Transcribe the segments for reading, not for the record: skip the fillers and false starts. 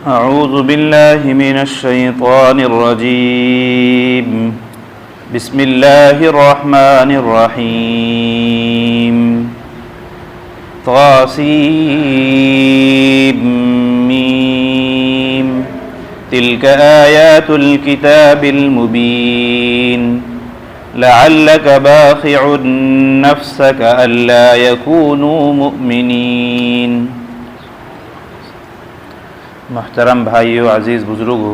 أعوذ بالله من الشيطان الرجيم بسم الله الرحمن الرحيم طاسيم تلك آيات الكتاب المبين لعلك باخع نفسك ألا يكونوا مؤمنين۔ محترم بھائیو، عزیز بزرگو،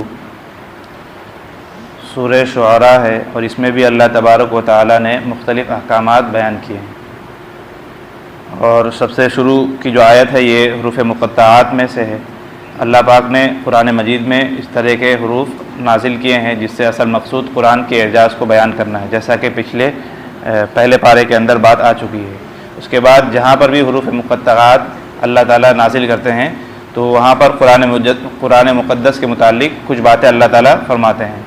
سورہ شعراء ہے اور اس میں بھی اللہ تبارک و تعالی نے مختلف احکامات بیان کیے ہیں، اور سب سے شروع کی جو آیت ہے یہ حروف مقطعات میں سے ہے۔ اللہ پاک نے قرآن مجید میں اس طرح کے حروف نازل کیے ہیں جس سے اصل مقصود قرآن کے اعجاز کو بیان کرنا ہے، جیسا کہ پہلے پارے کے اندر بات آ چکی ہے۔ اس کے بعد جہاں پر بھی حروف مقطعات اللہ تعالیٰ نازل کرتے ہیں تو وہاں پر قرآن مقدس کے متعلق کچھ باتیں اللہ تعالیٰ فرماتے ہیں۔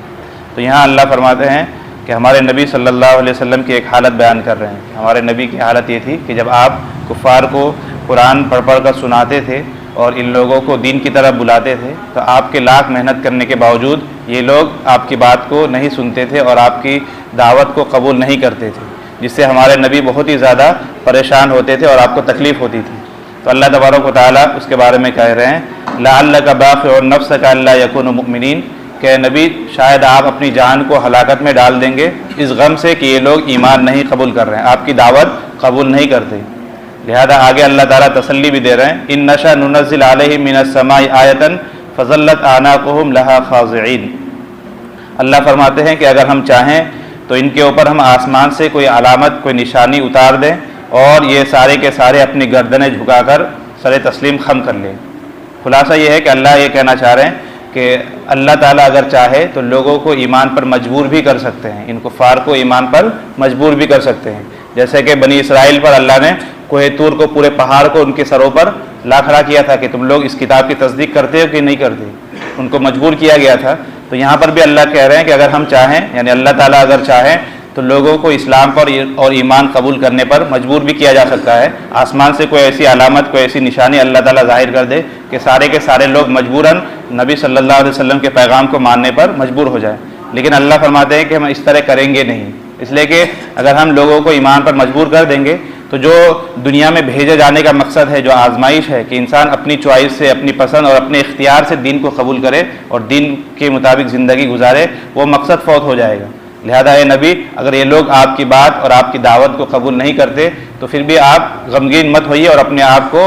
تو یہاں اللہ فرماتے ہیں کہ ہمارے نبی صلی اللہ علیہ وسلم کی ایک حالت بیان کر رہے ہیں۔ ہمارے نبی کی حالت یہ تھی کہ جب آپ کفار کو قرآن پڑھ کر سناتے تھے اور ان لوگوں کو دین کی طرف بلاتے تھے تو آپ کے لاکھ محنت کرنے کے باوجود یہ لوگ آپ کی بات کو نہیں سنتے تھے اور آپ کی دعوت کو قبول نہیں کرتے تھے، جس سے ہمارے نبی بہت ہی زیادہ پریشان ہوتے تھے اور آپ کو تکلیف ہوتی تھی۔ تو اللہ تبارک و تعالیٰ اس کے بارے میں کہہ رہے ہیں لعلک باخع نفسک الا یکونوا مؤمنین، کہ نبی شاید آپ اپنی جان کو ہلاکت میں ڈال دیں گے اس غم سے کہ یہ لوگ ایمان نہیں قبول کر رہے ہیں، آپ کی دعوت قبول نہیں کرتے۔ لہذا آگے اللہ تعالیٰ تسلی بھی دے رہے ہیں ان نشأ ننزل علیہم من السماء آیۃ فظلت اعناقہم لہا خاضعین۔ اللہ فرماتے ہیں کہ اگر ہم چاہیں تو ان کے اوپر ہم آسمان سے کوئی علامت، کوئی نشانی اتار دیں اور یہ سارے کے سارے اپنی گردنیں جھکا کر سر تسلیم خم کر لیں۔ خلاصہ یہ ہے کہ اللہ یہ کہنا چاہ رہے ہیں کہ اللہ تعالیٰ اگر چاہے تو لوگوں کو ایمان پر مجبور بھی کر سکتے ہیں، ان کفار کو ایمان پر مجبور بھی کر سکتے ہیں، جیسے کہ بنی اسرائیل پر اللہ نے کوہ طور کو، پورے پہاڑ کو ان کے سروں پر لا کھڑا کیا تھا کہ تم لوگ اس کتاب کی تصدیق کرتے ہو کہ نہیں کرتے، ان کو مجبور کیا گیا تھا۔ تو یہاں پر بھی اللہ کہہ رہے ہیں کہ اگر ہم چاہیں، یعنی اللہ تعالیٰ اگر چاہیں تو لوگوں کو اسلام پر اور ایمان قبول کرنے پر مجبور بھی کیا جا سکتا ہے۔ آسمان سے کوئی ایسی علامت، کوئی ایسی نشانی اللہ تعالیٰ ظاہر کر دے کہ سارے کے سارے لوگ مجبوراً نبی صلی اللہ علیہ وسلم کے پیغام کو ماننے پر مجبور ہو جائیں، لیکن اللہ فرماتے ہیں کہ ہم اس طرح کریں گے نہیں، اس لیے کہ اگر ہم لوگوں کو ایمان پر مجبور کر دیں گے تو جو دنیا میں بھیجے جانے کا مقصد ہے، جو آزمائش ہے کہ انسان اپنی چوائس سے، اپنی پسند اور اپنے اختیار سے دین کو قبول کرے اور دین کے مطابق زندگی گزارے، وہ مقصد فوت ہو جائے گا۔ لہذا اے نبی، اگر یہ لوگ آپ کی بات اور آپ کی دعوت کو قبول نہیں کرتے تو پھر بھی آپ غمگین مت ہوئیے اور اپنے آپ کو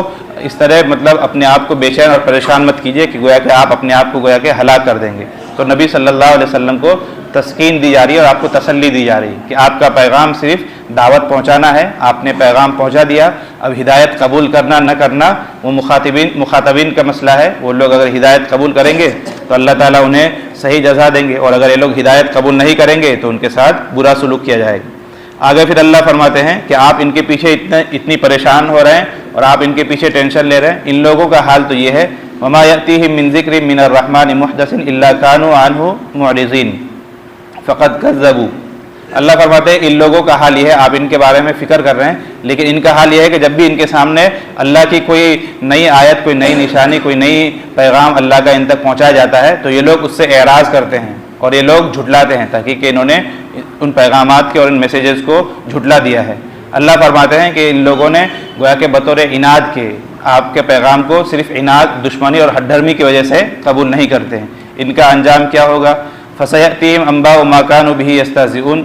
اس طرح اپنے آپ کو بے چین اور پریشان مت کیجیے کہ گویا کہ آپ اپنے آپ کو گویا کہ ہلاک کر دیں گے۔ تو نبی صلی اللہ علیہ وسلم کو تسکین دی جا رہی ہے اور آپ کو تسلی دی جا رہی ہے کہ آپ کا پیغام صرف دعوت پہنچانا ہے، آپ نے پیغام پہنچا دیا، اب ہدایت قبول کرنا نہ کرنا وہ مخاطبین کا مسئلہ ہے۔ وہ لوگ اگر ہدایت قبول کریں گے تو اللہ تعالیٰ انہیں صحیح جزا دیں گے، اور اگر یہ لوگ ہدایت قبول نہیں کریں گے تو ان کے ساتھ برا سلوک کیا جائے گا۔ آگے پھر اللہ فرماتے ہیں کہ آپ ان کے پیچھے اتنی پریشان ہو رہے ہیں اور آپ ان کے پیچھے ٹینشن لے رہے ہیں، ان لوگوں کا حال تو یہ ہے وما یأتیہم من ذکر من الرحمن محدث الا کانوا عنہ معرضین فقد کذبوا۔ اللہ فرماتے ہیں ان لوگوں کا حال یہ ہے، آپ ان کے بارے میں فکر کر رہے ہیں لیکن ان کا حال یہ ہے کہ جب بھی ان کے سامنے اللہ کی کوئی نئی آیت، کوئی نئی نشانی، کوئی نئی پیغام اللہ کا ان تک پہنچایا جاتا ہے تو یہ لوگ اس سے اعراض کرتے ہیں اور یہ لوگ جھٹلاتے ہیں، تحقیق کہ انہوں نے ان پیغامات کے اور ان میسیجز کو جھٹلا دیا ہے۔ اللہ فرماتے ہیں کہ ان لوگوں نے گویا کہ بطور عناد کے آپ کے پیغام کو صرف عناد، دشمنی اور ہٹدھرمی کی وجہ سے قبول نہیں کرتے ہیں۔ ان کا انجام کیا ہوگا؟ فَسَيَأْتِيهِمْ أَنْبَاءُ مَا كَانُوا بِهِ يَسْتَهْزِئُونَ۔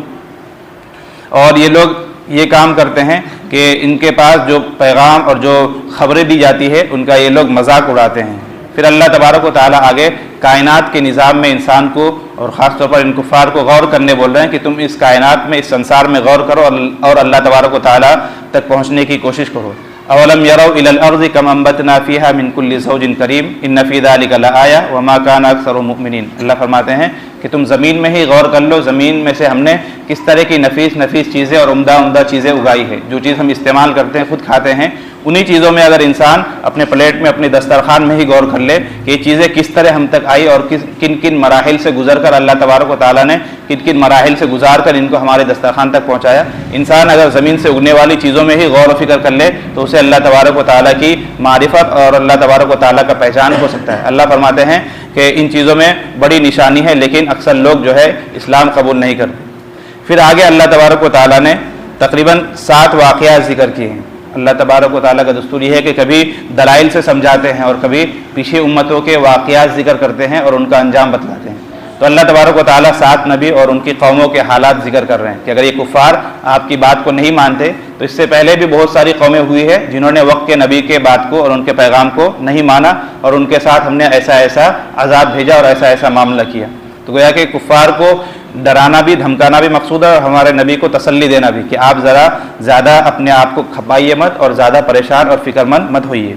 اور یہ لوگ یہ کام کرتے ہیں کہ ان کے پاس جو پیغام اور جو خبریں دی جاتی ہے ان کا یہ لوگ مذاق اڑاتے ہیں۔ پھر اللہ تبارک و تعالیٰ آگے کائنات کے نظام میں انسان کو اور خاص طور پر ان کفار کو غور کرنے بول رہے ہیں کہ تم اس کائنات میں، اس سنسار میں غور کرو اور اللہ تبارک و تعالیٰ تک پہنچنے کی کوشش کرو۔ اولم یروا الی الارض کم انبتنا فیہا من کل زوج کریم ان فی ذلک لآیہ وما کان اکثر مؤمنین۔ اللہ فرماتے ہیں کہ تم زمین میں ہی غور کر لو، زمین میں سے ہم نے کس طرح کی نفیس چیزیں اور عمدہ چیزیں اگائی ہے۔ جو چیز ہم استعمال کرتے ہیں، خود کھاتے ہیں، انہی چیزوں میں اگر انسان اپنے پلیٹ میں اپنی دسترخوان میں ہی غور کر لے کہ یہ چیزیں کس طرح ہم تک آئی اور کن کن مراحل سے گزر کر اللہ تبارک و تعالیٰ نے کن کن مراحل سے گزار کر ان کو ہمارے دسترخوان تک پہنچایا. انسان اگر زمین سے اگنے والی چیزوں میں ہی غور و فکر کر لے تو اسے اللہ تبارک و تعالیٰ کی معرفت اور اللہ تبارک و تعالیٰ کا پہچان ہو سکتا ہے. اللہ فرماتے ہیں کہ ان چیزوں میں بڑی نشانی ہے لیکن اکثر لوگ جو ہے اسلام قبول نہیں کرتے. پھر آگے اللہ تبارک و تعالیٰ نے تقریباً 7 واقعات ذکر کیے ہیں. اللہ تبارک و تعالیٰ کا دستور یہ ہے کہ کبھی دلائل سے سمجھاتے ہیں اور کبھی پیچھے امتوں کے واقعات ذکر کرتے ہیں اور ان کا انجام بتلاتے ہیں. تو اللہ تبارک و تعالیٰ 7 نبی اور ان کی قوموں کے حالات ذکر کر رہے ہیں کہ اگر یہ کفار آپ کی بات کو نہیں مانتے تو اس سے پہلے بھی بہت ساری قومیں ہوئی ہیں جنہوں نے وقت کے نبی کے بات کو اور ان کے پیغام کو نہیں مانا اور ان کے ساتھ ہم نے ایسا ایسا عذاب بھیجا اور ایسا ایسا معاملہ کیا. تو گویا کہ کفار کو ڈرانا بھی دھمکانا بھی مقصود ہے اور ہمارے نبی کو تسلی دینا بھی کہ آپ ذرا زیادہ اپنے آپ کو کھپائیے مت اور زیادہ پریشان اور فکر مند مت ہوئیے.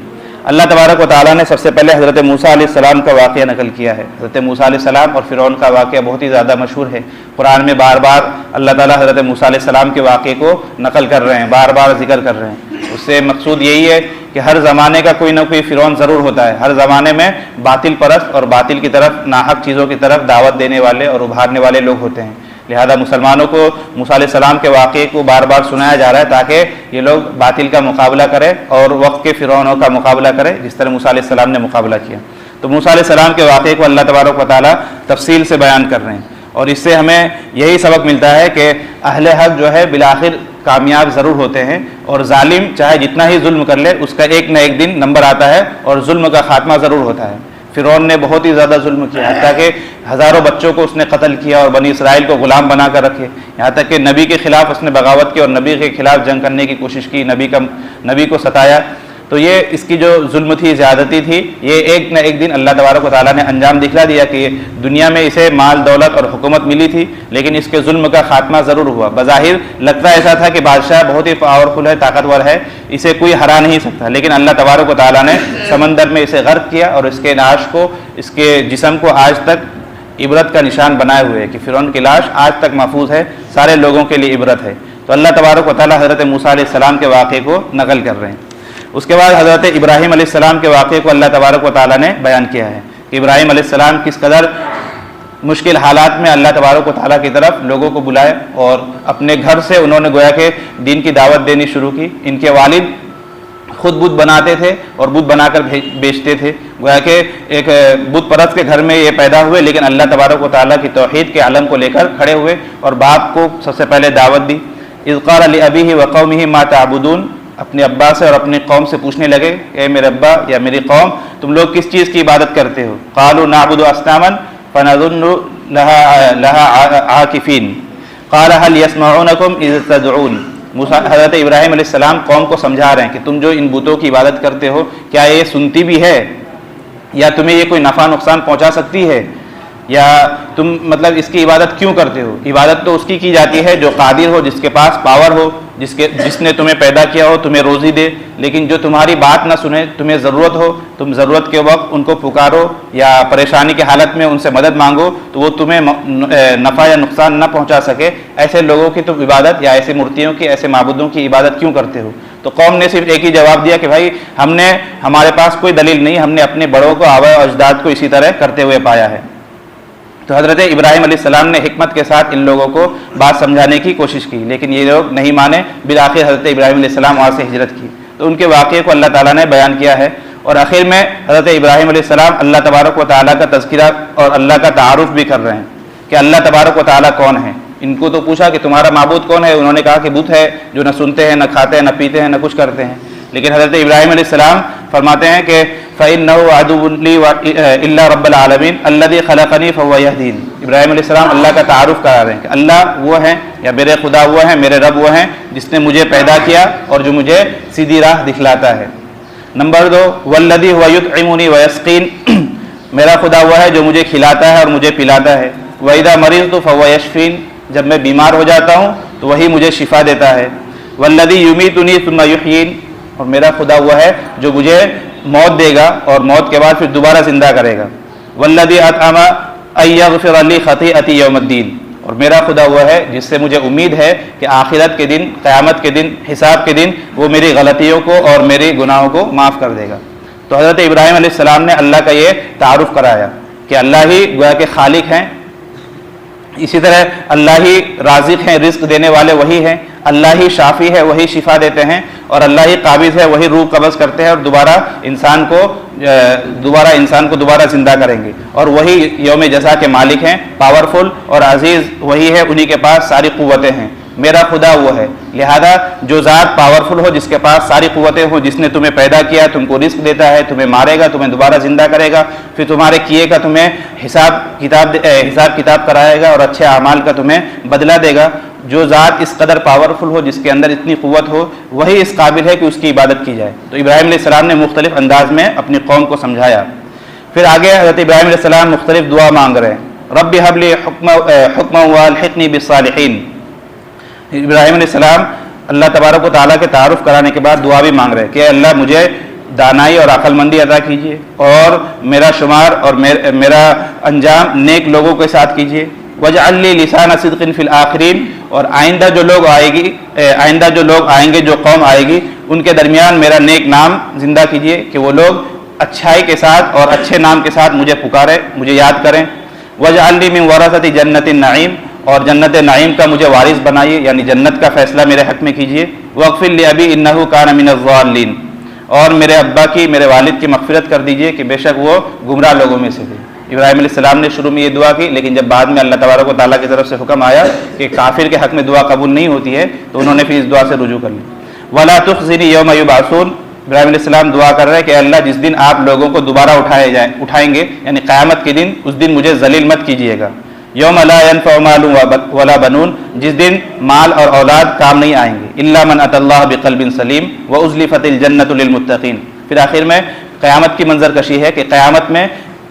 اللہ تبارک و تعالیٰ نے سب سے پہلے حضرت موسیٰ علیہ السلام کا واقعہ نقل کیا ہے. حضرت موسیٰ علیہ السلام اور فرعون کا واقعہ بہت ہی زیادہ مشہور ہے. قرآن میں بار بار اللہ تعالیٰ حضرت موسیٰ علیہ السلام کے واقعے کو نقل کر رہے ہیں, بار بار ذکر کر رہے ہیں. اس سے مقصود یہی ہے کہ ہر زمانے کا کوئی نہ کوئی فرعون ضرور ہوتا ہے. ہر زمانے میں باطل پرست اور باطل کی طرف ناحق چیزوں کی طرف دعوت دینے والے اور ابھارنے والے لوگ ہوتے ہیں. لہذا مسلمانوں کو موسیٰ علیہ السلام کے واقعے کو بار بار سنایا جا رہا ہے تاکہ یہ لوگ باطل کا مقابلہ کریں اور وقت کے فرعونوں کا مقابلہ کریں جس طرح موسیٰ علیہ السلام نے مقابلہ کیا. تو موسیٰ علیہ السلام کے واقعے کو اللہ تبارک و تعالیٰ تفصیل سے بیان کر رہے ہیں اور اس سے ہمیں یہی سبق ملتا ہے کہ اہل حق جو ہے بالآخر کامیاب ضرور ہوتے ہیں اور ظالم چاہے جتنا ہی ظلم کر لے اس کا ایک نہ ایک دن نمبر آتا ہے اور ظلم کا خاتمہ ضرور ہوتا ہے. فرعون نے بہت ہی زیادہ ظلم کیا حتیٰ کہ ہزاروں بچوں کو اس نے قتل کیا اور بنی اسرائیل کو غلام بنا کر رکھے. یہاں تک کہ نبی کے خلاف اس نے بغاوت کی اور نبی کے خلاف جنگ کرنے کی کوشش کی, نبی کو ستایا. تو یہ اس کی جو ظلم تھی, زیادتی تھی, یہ ایک نہ ایک دن اللہ تبارک و تعالیٰ نے انجام دکھلا دیا کہ دنیا میں اسے مال دولت اور حکومت ملی تھی لیکن اس کے ظلم کا خاتمہ ضرور ہوا. بظاہر لگتا ایسا تھا کہ بادشاہ بہت ہی پاورفل ہے, طاقتور ہے, اسے کوئی ہرا نہیں سکتا, لیکن اللہ تبارک و تعالیٰ نے سمندر میں اسے غرق کیا اور اس کے لاش کو, اس کے جسم کو آج تک عبرت کا نشان بنائے ہوئے کہ فرعون کی لاش آج تک محفوظ ہے, سارے لوگوں کے لیے عبرت ہے. تو اللہ تبارک و تعالیٰ حضرت موسیٰ علیہ السلام کے واقعے کو نقل کر رہے ہیں. اس کے بعد حضرت ابراہیم علیہ السلام کے واقعے کو اللہ تبارک و تعالیٰ نے بیان کیا ہے کہ ابراہیم علیہ السلام کس قدر مشکل حالات میں اللہ تبارک و تعالیٰ کی طرف لوگوں کو بلائے اور اپنے گھر سے انہوں نے گویا کہ دین کی دعوت دینی شروع کی. ان کے والد خود بت بناتے تھے اور بت بنا کر بیچتے تھے. گویا کہ ایک بت پرست کے گھر میں یہ پیدا ہوئے لیکن اللہ تبارک و تعالیٰ کی توحید کے علم کو لے کر کھڑے ہوئے اور باپ کو سب سے پہلے دعوت دی. اذ قال لأبیہ وقومہ ما تعبدون, اپنے ابا سے اور اپنی قوم سے پوچھنے لگے اے میرے ابا یا میری قوم تم لوگ کس چیز کی عبادت کرتے ہو؟ قالوا نعبد اصناما فنظن لها عاکفین قال هل يسمعونکم اذ تدعون. حضرت ابراہیم علیہ السلام قوم کو سمجھا رہے ہیں کہ تم جو ان بتوں کی عبادت کرتے ہو کیا یہ سنتی بھی ہے یا تمہیں یہ کوئی نفع نقصان پہنچا سکتی ہے یا تم مطلب اس کی عبادت کیوں کرتے ہو؟ عبادت تو اس کی جاتی ہے جو قادر ہو, جس کے پاس پاور ہو, جس نے تمہیں پیدا کیا ہو, تمہیں روزی دے. لیکن جو تمہاری بات نہ سنے, تمہیں ضرورت ہو, تم ضرورت کے وقت ان کو پکارو یا پریشانی کی حالت میں ان سے مدد مانگو تو وہ تمہیں نفع یا نقصان نہ پہنچا سکے, ایسے لوگوں کی تم عبادت یا ایسے مورتیوں کی, ایسے معبودوں کی عبادت کیوں کرتے ہو؟ تو قوم نے صرف ایک ہی جواب دیا کہ بھائی ہمارے پاس کوئی دلیل نہیں, ہم نے اپنے بڑوں کو, آباء و اجداد کو اسی طرح کرتے ہوئے پایا ہے. تو حضرت ابراہیم علیہ السلام نے حکمت کے ساتھ ان لوگوں کو بات سمجھانے کی کوشش کی لیکن یہ لوگ نہیں مانے. بالآخر حضرت ابراہیم علیہ السلام وہاں سے ہجرت کی. تو ان کے واقعے کو اللہ تعالیٰ نے بیان کیا ہے اور آخر میں حضرت ابراہیم علیہ السلام اللہ تبارک و تعالیٰ کا تذکرہ اور اللہ کا تعارف بھی کر رہے ہیں کہ اللہ تبارک و تعالیٰ کون ہے. ان کو تو پوچھا کہ تمہارا معبود کون ہے, انہوں نے کہا کہ بت ہے جو نہ سنتے ہیں, نہ کھاتے ہیں, نہ پیتے ہیں, نہ کچھ کرتے ہیں. لیکن حضرت ابراہیم علیہ السلام فرماتے ہیں کہ فَإِنَّهُ عَدُوٌّ لِّي إِلَّا رَبَّ الْعَالَمِينَ الَّذِي خَلَقَنِي فَهُوَ يَهْدِينِ. ابراہیم علیہ السلام اللہ کا تعارف کرا رہے ہیں کہ اللہ وہ ہیں یا میرے خدا وہ ہیں, میرے رب وہ ہیں جس نے مجھے پیدا کیا اور جو مجھے سیدھی راہ دکھلاتا ہے. نمبر 2 وَالَّذِي هُوَ يُطْعِمُنِي وَيَسْقِينِ, میرا خدا وہ ہے جو مجھے کھلاتا ہے اور مجھے پلاتا ہے. وَإِذَا مَرِضْتُ فَهُوَ يَشْفِينِ, جب میں بیمار ہو جاتا ہوں تو وہی مجھے شفا دیتا ہے. وَالَّذِي يُمِيتُنِي ثُمَّ يُحْيِينِ, اور میرا خدا وہ ہے جو مجھے موت دے گا اور موت کے بعد پھر دوبارہ زندہ کرے گا. وَالَّذِي أَطْعَمَ أَن يَغْفِرَ لِي خَطِيئَتِي يَوْمَ الدِّينِ, اور میرا خدا وہ ہے جس سے مجھے امید ہے کہ آخرت کے دن، قیامت کے دن، حساب کے دن وہ میری غلطیوں کو اور میری گناہوں کو معاف کر دے گا۔ تو حضرت ابراہیم علیہ السلام نے اللہ کا یہ تعارف کرایا کہ اللہ ہی گویا کہ خالق ہیں، اسی طرح اللہ ہی رازق ہیں، رزق دینے والے وہی ہیں، اللہ ہی شافی ہے، وہی شفا دیتے ہیں، اور اللہ ہی قابض ہے، وہی روح قبض کرتے ہیں اور دوبارہ انسان کو دوبارہ زندہ کریں گے، اور وہی یوم جزا کے مالک ہیں، پاورفل اور عزیز وہی ہے، انہی کے پاس ساری قوتیں ہیں۔ میرا خدا وہ ہے، لہذا جو ذات پاورفل ہو، جس کے پاس ساری قوتیں ہوں، جس نے تمہیں پیدا کیا، تم کو رزق دیتا ہے، تمہیں مارے گا، تمہیں دوبارہ زندہ کرے گا، پھر تمہارے کیے کا تمہیں حساب کتاب کرائے گا اور اچھے اعمال کا تمہیں بدلہ دے گا، جو ذات اس قدر پاورفل ہو، جس کے اندر اتنی قوت ہو، وہی اس قابل ہے کہ اس کی عبادت کی جائے۔ تو ابراہیم علیہ السلام نے مختلف انداز میں اپنی قوم کو سمجھایا۔ پھر آگے حضرت ابراہیم علیہ السلام مختلف دعا مانگ رہے ہیں، رب ہب لی حکما والحقنی بالصالحین۔ ابراہیم علیہ السلام اللہ تبارک و تعالیٰ کے تعارف کرانے کے بعد دعا بھی مانگ رہے ہیں کہ اللہ مجھے دانائی اور عقل مندی عطا کیجیے، اور میرا شمار اور میرا انجام نیک لوگوں کے ساتھ کیجیے، وجعل لی لسان صدق فی الآخرین، اور آئندہ جو لوگ آئیں گے، جو قوم آئے گی، ان کے درمیان میرا نیک نام زندہ کیجیے کہ وہ لوگ اچھائی کے ساتھ اور اچھے نام کے ساتھ مجھے پکارے، مجھے یاد کریں، وجعل لی من ورثۃ جنت النعیم، اور جنت نعیم کا مجھے وارث بنائیے، یعنی جنت کا فیصلہ میرے حق میں کیجیے، واغفر لأبی انہ کان من الضالین، اور میرے ابا کی، میرے والد کی مغفرت کر دیجیے کہ بے شک وہ گمراہ لوگوں میں سے تھے۔ ابراہیم علیہ السلام نے شروع میں یہ دعا کی، لیکن جب بعد میں اللہ تبارک و تعالیٰ کی طرف سے حکم آیا کہ کافر کے حق میں دعا قبول نہیں ہوتی ہے، تو انہوں نے پھر اس دعا سے رجوع کر لی۔ وَلَا تُخْزِنِي يَوْمَ يُبْعَثُونَ، ابراہیم علیہ السلام دعا کر رہے ہیں کہ اللہ جس دن آپ لوگوں کو دوبارہ اٹھائیں گے، یعنی قیامت کے دن، اس دن مجھے ذلیل مت کیجیے گا۔ یوم لا ينفع مال ولا بنون، جس دن مال اور اولاد کام نہیں آئیں گے، الا من اتى الله بقلب سلیم وازلفت الجنۃ للمتقین۔ پھر آخر میں قیامت کی منظر کشی ہے کہ قیامت میں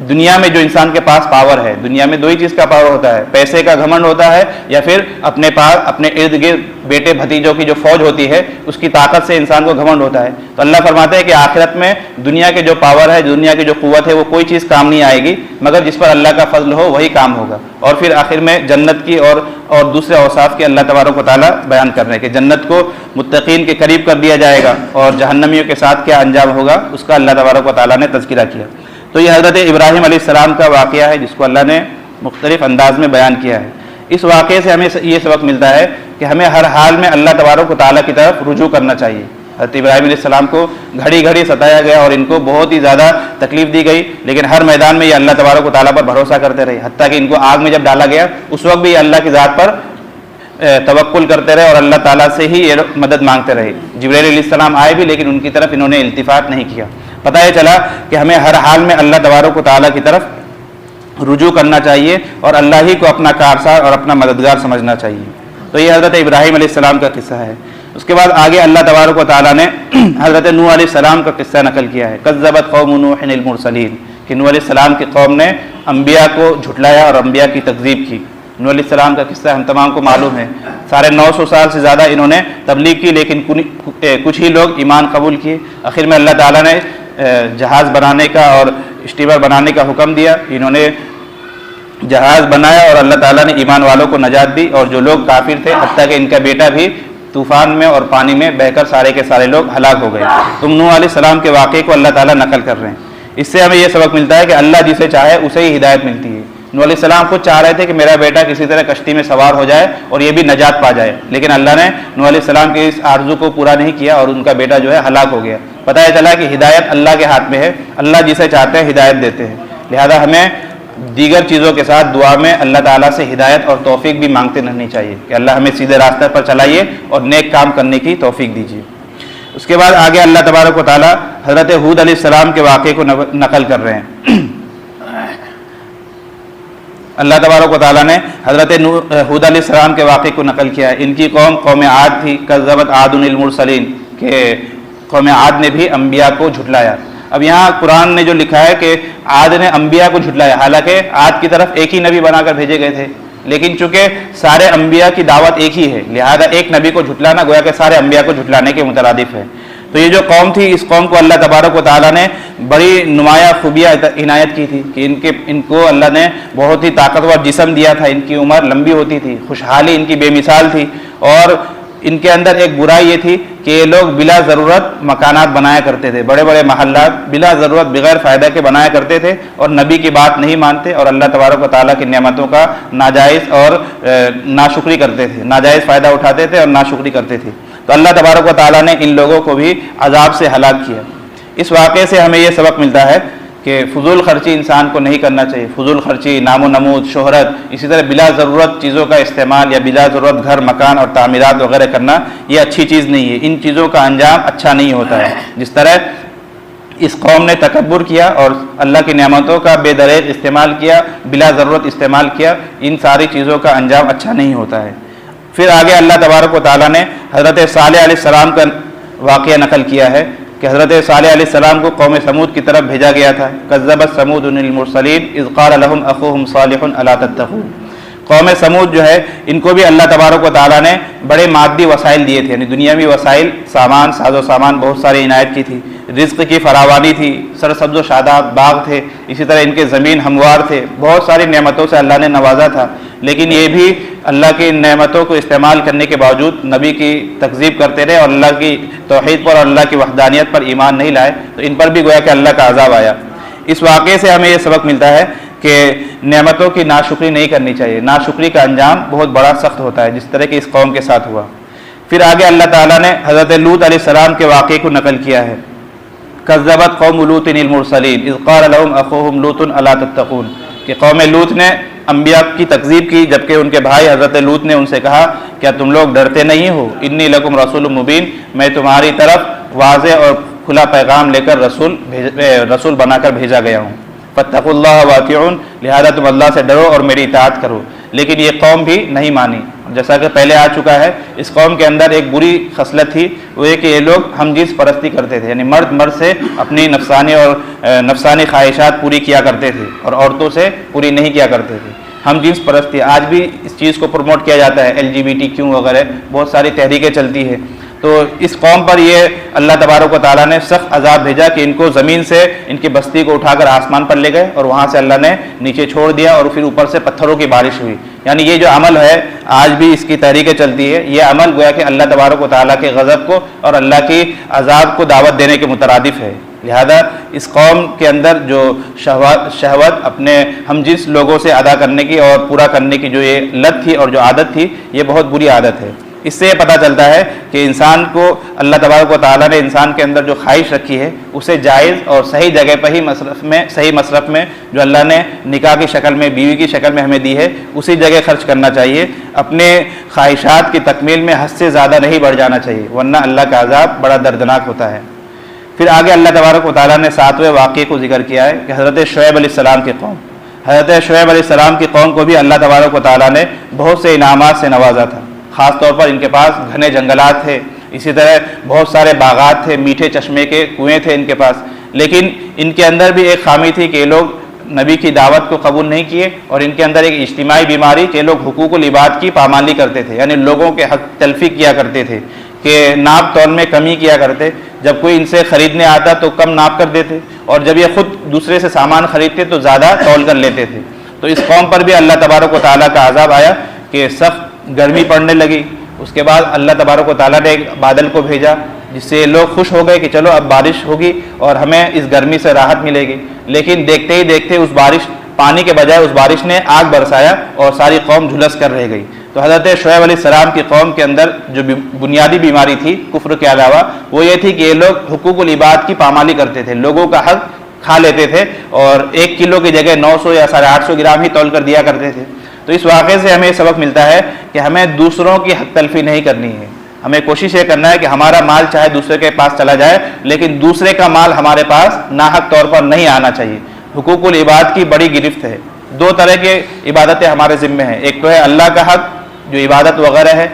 دنیا میں جو انسان کے پاس پاور ہے، دنیا میں دو ہی چیز کا پاور ہوتا ہے، پیسے کا گھمنڈ ہوتا ہے، یا پھر اپنے پاس اپنے ارد گرد بیٹے بھتیجوں کی جو فوج ہوتی ہے اس کی طاقت سے انسان کو گھمنڈ ہوتا ہے۔ تو اللہ فرماتے ہیں کہ آخرت میں دنیا کے جو پاور ہے، دنیا کی جو قوت ہے، وہ کوئی چیز کام نہیں آئے گی، مگر جس پر اللہ کا فضل ہو وہی کام ہوگا۔ اور پھر آخر میں جنت کی اور دوسرے اوصاف کے اللہ تبارک و تعالیٰ بیان کر رہے ہیں کہ جنت کو متقین کے قریب کر دیا جائے گا، اور جہنمیوں کے ساتھ کیا انجام ہوگا اس کا اللہ تبارک و تعالیٰ نے تذکرہ کیا۔ تو یہ حضرت ابراہیم علیہ السلام کا واقعہ ہے جس کو اللہ نے مختلف انداز میں بیان کیا ہے۔ اس واقعے سے ہمیں یہ سبق ملتا ہے کہ ہمیں ہر حال میں اللہ تبارک و تعالیٰ کی طرف رجوع کرنا چاہیے۔ حضرت ابراہیم علیہ السلام کو گھڑی گھڑی ستایا گیا اور ان کو بہت ہی زیادہ تکلیف دی گئی، لیکن ہر میدان میں یہ اللہ تبارک و تعالیٰ پر بھروسہ کرتے رہے، حتیٰ کہ ان کو آگ میں جب ڈالا گیا اس وقت بھی یہ اللہ کی ذات پر توکل کرتے رہے اور اللہ تعالیٰ سے ہی یہ مدد مانگتے رہے۔ جبرائیل علیہ السلام آئے بھی، لیکن ان کی طرف انہوں نے التفات نہیں کیا۔ پتہ یہ چلا کہ ہمیں ہر حال میں اللہ تبارک و تعالیٰ کی طرف رجوع کرنا چاہیے اور اللہ ہی کو اپنا کارساز اور اپنا مددگار سمجھنا چاہیے۔ تو یہ حضرت ابراہیم علیہ السلام کا قصہ ہے۔ اس کے بعد آگے اللہ تبارک و تعالیٰ نے حضرت نوح علیہ السلام کا قصہ نقل کیا ہے، کذبت قوم نوح المرسلین، کہ نوح علیہ السلام کی قوم نے انبیاء کو جھٹلایا اور انبیاء کی تکذیب کی۔ نوح علیہ السلام کا قصہ ہم تمام کو معلوم ہے، 950 سال سے زیادہ انہوں نے تبلیغ کی، لیکن کچھ ہی لوگ ایمان قبول کیے۔ آخر میں اللہ تعالیٰ نے جہاز بنانے کا اور اسٹیمر بنانے کا حکم دیا، انہوں نے جہاز بنایا اور اللہ تعالیٰ نے ایمان والوں کو نجات دی، اور جو لوگ کافر تھے حتیٰ کہ ان کا بیٹا بھی طوفان میں اور پانی میں بہہ کر سارے کے سارے لوگ ہلاک ہو گئے۔ تم نوح علیہ السلام کے واقعے کو اللہ تعالیٰ نقل کر رہے ہیں۔ اس سے ہمیں یہ سبق ملتا ہے کہ اللہ جسے چاہے اسے ہی ہدایت ملتی ہے۔ نوح علیہ السلام خود چاہ رہے تھے کہ میرا بیٹا کسی طرح کشتی میں سوار ہو جائے اور یہ بھی نجات پا جائے، لیکن اللہ نے نوح علیہ السلام کے اس آرزو کو پورا نہیں کیا اور ان کا بیٹا جو ہے ہلاک ہو گیا۔ پتہ یہ چلا کہ ہدایت اللہ کے ہاتھ میں ہے، اللہ جسے چاہتے ہیں ہدایت دیتے ہیں۔ لہذا ہمیں دیگر چیزوں کے ساتھ دعا میں اللہ تعالیٰ سے ہدایت اور توفیق بھی مانگتے رہنی چاہیے کہ اللہ ہمیں سیدھے راستے پر چلائیے اور نیک کام کرنے کی توفیق دیجیے۔ اس کے بعد آگے اللہ تبارک و تعالیٰ حضرت ہود علیہ السلام کے واقعے کو نقل کر رہے ہیں۔ اللہ تبارک و تعالیٰ نے حضرت ہود علیہ السلام کے واقعے کو نقل کیا ہے۔ ان کی قوم عاد تھی، کذبت عاد المرسلین، کہ قوم عاد نے بھی انبیاء کو جھٹلایا۔ اب یہاں قرآن نے جو لکھا ہے کہ عاد نے انبیاء کو جھٹلایا، حالانکہ عاد کی طرف ایک ہی نبی بنا کر بھیجے گئے تھے، لیکن چونکہ سارے انبیاء کی دعوت ایک ہی ہے، لہذا ایک نبی کو جھٹلانا گویا کہ سارے انبیاء کو جھٹلانے کے مترادف ہے۔ تو یہ جو قوم تھی، اس قوم کو اللہ تبارک و تعالیٰ نے بڑی نمایاں خوبیاں عنایت کی تھی کہ ان کو اللہ نے بہت ہی طاقتور جسم دیا تھا، ان کی عمر لمبی ہوتی تھی، خوشحالی ان کی بے مثال تھی، اور ان کے اندر ایک برائی یہ تھی کہ یہ لوگ بلا ضرورت مکانات بنایا کرتے تھے، بڑے بڑے محلات بلا ضرورت بغیر فائدہ کے بنایا کرتے تھے، اور نبی کی بات نہیں مانتے اور اللہ تبارک و تعالیٰ کی نعمتوں کا ناجائز اور ناشکری کرتے تھے، ناجائز فائدہ اٹھاتے تھے اور ناشکری کرتے تھے۔ تو اللہ تبارک و تعالیٰ نے ان لوگوں کو بھی عذاب سے ہلاک کیا۔ اس واقعے سے ہمیں یہ سبق ملتا ہے کہ فضول خرچی انسان کو نہیں کرنا چاہیے، فضول خرچی، نام و نمود، شہرت، اسی طرح بلا ضرورت چیزوں کا استعمال یا بلا ضرورت گھر مکان اور تعمیرات وغیرہ کرنا، یہ اچھی چیز نہیں ہے، ان چیزوں کا انجام اچھا نہیں ہوتا ہے۔ جس طرح اس قوم نے تکبر کیا اور اللہ کی نعمتوں کا بے دریغ استعمال کیا، بلا ضرورت استعمال کیا، ان ساری چیزوں کا انجام اچھا نہیں ہوتا ہے۔ پھر آگے اللہ تبارک و تعالیٰ نے حضرت صالح علیہ السلام کا واقعہ نقل کیا ہے کہ حضرت صالح علیہ السلام کو قوم سمود کی طرف بھیجا گیا تھا۔ کذبت ثمود المرسلین اذ قال لهم اخوهم صالح الا تتقون۔ قوم سمود جو ہے ان کو بھی اللہ تبارک و تعالیٰ نے بڑے مادی وسائل دیے تھے، یعنی دنیاوی وسائل، سامان، ساز و سامان بہت ساری عنایت کی تھی، رزق کی فراوانی تھی، سرسبز و شاداب باغ تھے، اسی طرح ان کے زمین ہموار تھے، بہت ساری نعمتوں سے اللہ نے نوازا تھا، لیکن یہ بھی اللہ کی نعمتوں کو استعمال کرنے کے باوجود نبی کی تکذیب کرتے رہے اور اللہ کی توحید پر اور اللہ کی وحدانیت پر ایمان نہیں لائے، تو ان پر بھی گویا کہ اللہ کا عذاب آیا۔ اس واقعے سے ہمیں یہ سبق ملتا ہے کہ نعمتوں کی ناشکری نہیں کرنی چاہیے، ناشکری کا انجام بہت بڑا سخت ہوتا ہے، جس طرح کہ اس قوم کے ساتھ ہوا۔ پھر آگے اللہ تعالیٰ نے حضرت لوط علیہ السلام کے واقعے کو نقل کیا ہے۔ کذبت قوم لوط المرسلین اذ قال لهم اخوهم لوط الا تتقون، کہ قوم لوط نے انبیاء کی تکذیب کی، جبکہ ان کے بھائی حضرت لوط نے ان سے کہا کیا تم لوگ ڈرتے نہیں ہو، انی لکم رسول مبین، میں تمہاری طرف واضح اور کھلا پیغام لے کر رسول بنا کر بھیجا گیا ہوں، فاتقوا اللہ واطیعون، لہذا تم اللہ سے ڈرو اور میری اطاعت کرو۔ لیکن یہ قوم بھی نہیں مانی، جیسا کہ پہلے آ چکا ہے، اس قوم کے اندر ایک بری خصلت تھی، وہ یہ کہ یہ لوگ ہم جنس پرستی کرتے تھے، یعنی مرد سے اپنی نفسانی خواہشات پوری کیا کرتے تھے اور عورتوں سے پوری نہیں کیا کرتے تھے۔ ہم جنس پرستی آج بھی اس چیز کو پروموٹ کیا جاتا ہے، LGBT وغیرہ بہت ساری تحریکیں چلتی ہیں۔ تو اس قوم پر یہ اللہ تبارک و تعالیٰ نے سخت عذاب بھیجا کہ ان کو زمین سے ان کی بستی کو اٹھا کر آسمان پر لے گئے اور وہاں سے اللہ نے نیچے چھوڑ دیا اور پھر اوپر سے پتھروں کی بارش ہوئی۔ یعنی یہ جو عمل ہے آج بھی اس کی تحریکیں چلتی ہے، یہ عمل گویا کہ اللہ تبارک و تعالیٰ کے غضب کو اور اللہ کی عذاب کو دعوت دینے کے مترادف ہے۔ لہذا اس قوم کے اندر جو شہوت اپنے ہم جنس لوگوں سے ادا کرنے کی اور پورا کرنے کی جو یہ لت تھی اور جو عادت تھی، یہ بہت بری عادت ہے۔ اس سے یہ پتہ چلتا ہے کہ انسان کو اللہ تبارک و تعالیٰ نے انسان کے اندر جو خواہش رکھی ہے اسے جائز اور صحیح جگہ پر ہی صحیح مصرف میں جو اللہ نے نکاح کی شکل میں، بیوی کی شکل میں ہمیں دی ہے، اسی جگہ خرچ کرنا چاہیے۔ اپنے خواہشات کی تکمیل میں حد سے زیادہ نہیں بڑھ جانا چاہیے، ورنہ اللہ کا عذاب بڑا دردناک ہوتا ہے۔ پھر آگے اللہ تبارک و تعالیٰ نے 7ویں واقعے کو ذکر کیا ہے کہ حضرت شعیب علیہ السلام کی قوم، حضرت شعیب علیہ السلام کی قوم کو بھی اللہ تبارک و تعالیٰ نے بہت سے انعامات سے نوازا تھا۔ خاص طور پر ان کے پاس گھنے جنگلات تھے، اسی طرح بہت سارے باغات تھے، میٹھے چشمے کے کنویں تھے ان کے پاس، لیکن ان کے اندر بھی ایک خامی تھی کہ یہ لوگ نبی کی دعوت کو قبول نہیں کیے، اور ان کے اندر ایک اجتماعی بیماری کہ لوگ حقوق العباد کی پامالی کرتے تھے، یعنی لوگوں کے حق تلفی کیا کرتے تھے، کہ ناپ تول میں کمی کیا کرتے، جب کوئی ان سے خریدنے آتا تو کم ناپ کر دیتے، اور جب یہ خود دوسرے سے سامان خریدتے تو زیادہ تول کر لیتے تھے۔ تو اس قوم پر بھی اللہ تبارک و تعالیٰ کا عذاب آیا کہ سخت گرمی پڑنے لگی۔ اس کے بعد اللہ تبارک و تعالیٰ نے ایک بادل کو بھیجا جس سے لوگ خوش ہو گئے کہ چلو اب بارش ہوگی اور ہمیں اس گرمی سے راحت ملے گی، لیکن دیکھتے ہی دیکھتے اس بارش پانی کے بجائے اس بارش نے آگ برسایا اور ساری قوم جھلس کر رہ گئی۔ تو حضرت شعیب علیہ السلام کی قوم کے اندر جو بنیادی بیماری تھی کفر کے علاوہ، وہ یہ تھی کہ یہ لوگ حقوق العباد کی پامالی کرتے تھے، لوگوں کا حق کھا لیتے تھے اور 1 کلو کی جگہ 900 یا 850 گرام ہی تول کر دیا کرتے تھے۔ تو اس واقعے سے ہمیں سبق ملتا ہے کہ ہمیں دوسروں کی حق تلفی نہیں کرنی ہے، ہمیں کوشش یہ کرنا ہے کہ ہمارا مال چاہے دوسرے کے پاس چلا جائے لیکن دوسرے کا مال ہمارے پاس ناحق طور پر نہیں آنا چاہیے۔ حقوق العباد کی بڑی گرفت ہے، 2 طرح کے عبادتیں ہمارے ذمہ ہیں، ایک تو ہے اللہ کا حق جو عبادت وغیرہ ہے،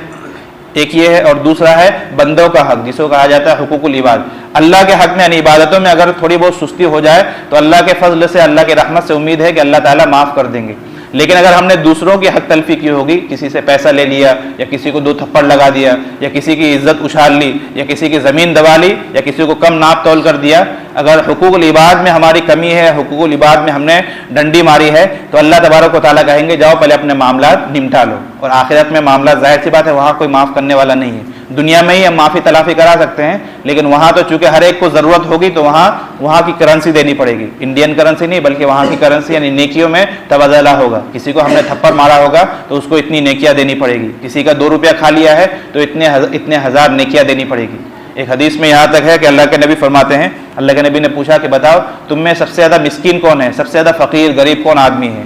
ایک یہ ہے، اور دوسرا ہے بندوں کا حق جس کو کہا جاتا ہے حقوق العباد۔ اللہ کے حق میں یعنی عبادتوں میں اگر تھوڑی بہت سستی ہو جائے تو اللہ کے فضل سے، اللہ کے رحمت سے امید ہے کہ اللہ تعالیٰ معاف کر دیں گے، لیکن اگر ہم نے دوسروں کی حق تلفی کی ہوگی، کسی سے پیسہ لے لیا یا کسی کو 2 تھپڑ لگا دیا یا کسی کی عزت اچھال لی یا کسی کی زمین دبا لی یا کسی کو کم ناپ تول کر دیا، اگر حقوق العباد میں ہماری کمی ہے، حقوق العباد میں ہم نے ڈنڈی ماری ہے، تو اللہ تبارک و تعالیٰ کہیں گے جاؤ پہلے اپنے معاملات نمٹا لو. اور آخرت میں معاملات ظاہر سی بات ہے وہاں کوئی معاف کرنے والا نہیں ہے. دنیا میں ہی ہم معافی تلافی کرا سکتے ہیں، لیکن وہاں تو چونکہ ہر ایک کو ضرورت ہوگی تو وہاں کی کرنسی دینی پڑے گی. انڈین کرنسی نہیں بلکہ وہاں کی کرنسی یعنی نیکیوں میں تبادلہ ہوگا. کسی کو ہم نے تھپڑ مارا ہوگا تو اس کو اتنی نیکیاں دینی پڑے گی. کسی کا 2 روپیہ کھا لیا ہے تو اتنے ہزار نیکیاں دینی پڑے گی. ایک حدیث میں یہاں تک ہے کہ اللہ کے نبی فرماتے ہیں، اللہ کے نبی نے پوچھا کہ بتاؤ تم میں سب سے زیادہ مسکین کون ہے، سب سے زیادہ فقیر غریب کون آدمی ہے؟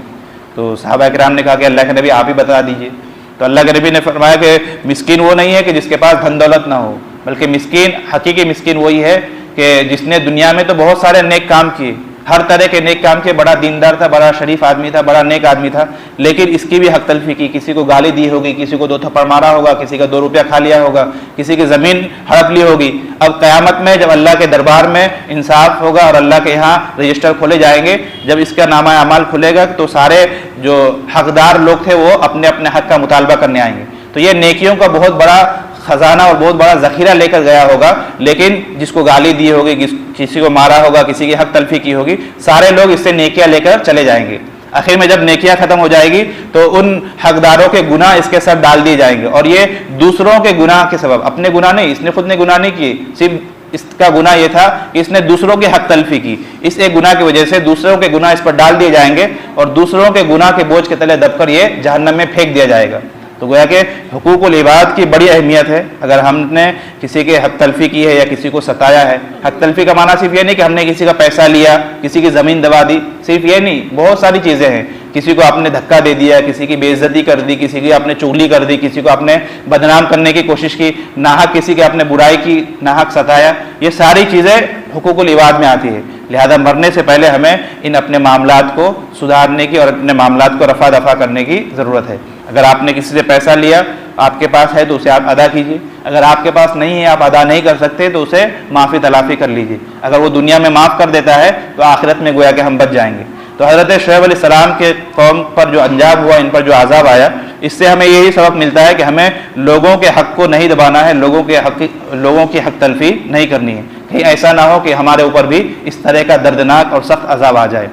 تو صحابہ کرام نے کہا کہ اللہ کے نبی آپ ہی بتا دیجئے. تو اللہ کے نبی نے فرمایا کہ مسکین وہ نہیں ہے کہ جس کے پاس دھن دولت نہ ہو، بلکہ مسکین، حقیقی مسکین وہی ہے کہ جس نے دنیا میں تو بہت سارے نیک کام کیے، ہر طرح کے نیک کام کیے، بڑا دیندار تھا، بڑا شریف آدمی تھا، بڑا نیک آدمی تھا، لیکن اس کی بھی حق تلفی کی. کسی کو گالی دی ہوگی، کسی کو 2 تھپڑ مارا ہوگا، کسی کا 2 روپیہ کھا لیا ہوگا، کسی کی زمین ہڑپ لی ہوگی. اب قیامت میں جب اللہ کے دربار میں انصاف ہوگا اور اللہ کے یہاں رجسٹر کھولے جائیں گے، جب اس کا نامہ اعمال کھلے گا تو سارے جو حقدار لوگ تھے وہ اپنے اپنے حق کا مطالبہ کرنے آئیں گے. تو یہ نیکیوں کا بہت بڑا خزانہ اور بہت بڑا ذخیرہ لے کر گیا ہوگا، لیکن جس کو گالی دی ہوگی، کسی کو مارا ہوگا، کسی کی حق تلفی کی ہوگی، سارے لوگ اس سے نیکیاں لے کر چلے جائیں گے. آخر میں جب نیکیاں ختم ہو جائے گی تو ان حقداروں کے گناہ اس کے ساتھ ڈال دیے جائیں گے، اور یہ دوسروں کے گناہ کے سبب، اپنے گناہ نہیں، اس نے خود نے گناہ نہیں کیے، صرف اس کا گناہ یہ تھا کہ اس نے دوسروں کی حق تلفی کی. اس ایک گناہ کی وجہ سے دوسروں کے گناہ اس پر ڈال دیے جائیں گے اور دوسروں کے گناہ کے بوجھ کے تلے دب کر یہ جہنم میں پھینک دیا جائے گا. تو گویا کہ حقوق العباد کی بڑی اہمیت ہے. اگر ہم نے کسی کے حق تلفی کی ہے یا کسی کو ستایا ہے، حق تلفی کا معنی صرف یہ نہیں کہ ہم نے کسی کا پیسہ لیا، کسی کی زمین دبا دی، صرف یہ نہیں، بہت ساری چیزیں ہیں. کسی کو آپ نے دھکا دے دیا، کسی کی بے عزتی کر دی، کسی کی آپ نے چغلی کر دی، کسی کو آپ نے بدنام کرنے کی کوشش کی، ناحق کسی کی آپ نے برائی کی، ناحق ستایا، یہ ساری چیزیں حقوق العباد میں آتی ہے. لہذا مرنے سے پہلے ہمیں ان اپنے معاملات کو سدھارنے کی اور اپنے معاملات کو رفع دفع کرنے کی ضرورت ہے. اگر آپ نے کسی سے پیسہ لیا، آپ کے پاس ہے تو اسے آپ ادا کیجیے. اگر آپ کے پاس نہیں ہے، آپ ادا نہیں کر سکتے تو اسے معافی تلافی کر لیجیے. اگر وہ دنیا میں معاف کر دیتا ہے تو آخرت میں گویا کہ ہم بچ جائیں گے. تو حضرت شعیب علیہ السلام کے قوم پر جو انجام ہوا، ان پر جو عذاب آیا، اس سے ہمیں یہی سبق ملتا ہے کہ ہمیں لوگوں کے حق کو نہیں دبانا ہے، لوگوں کی حق تلفی نہیں کرنی ہے. کہیں ایسا نہ ہو کہ ہمارے اوپر بھی اس طرح کا دردناک اور سخت عذاب آ جائے.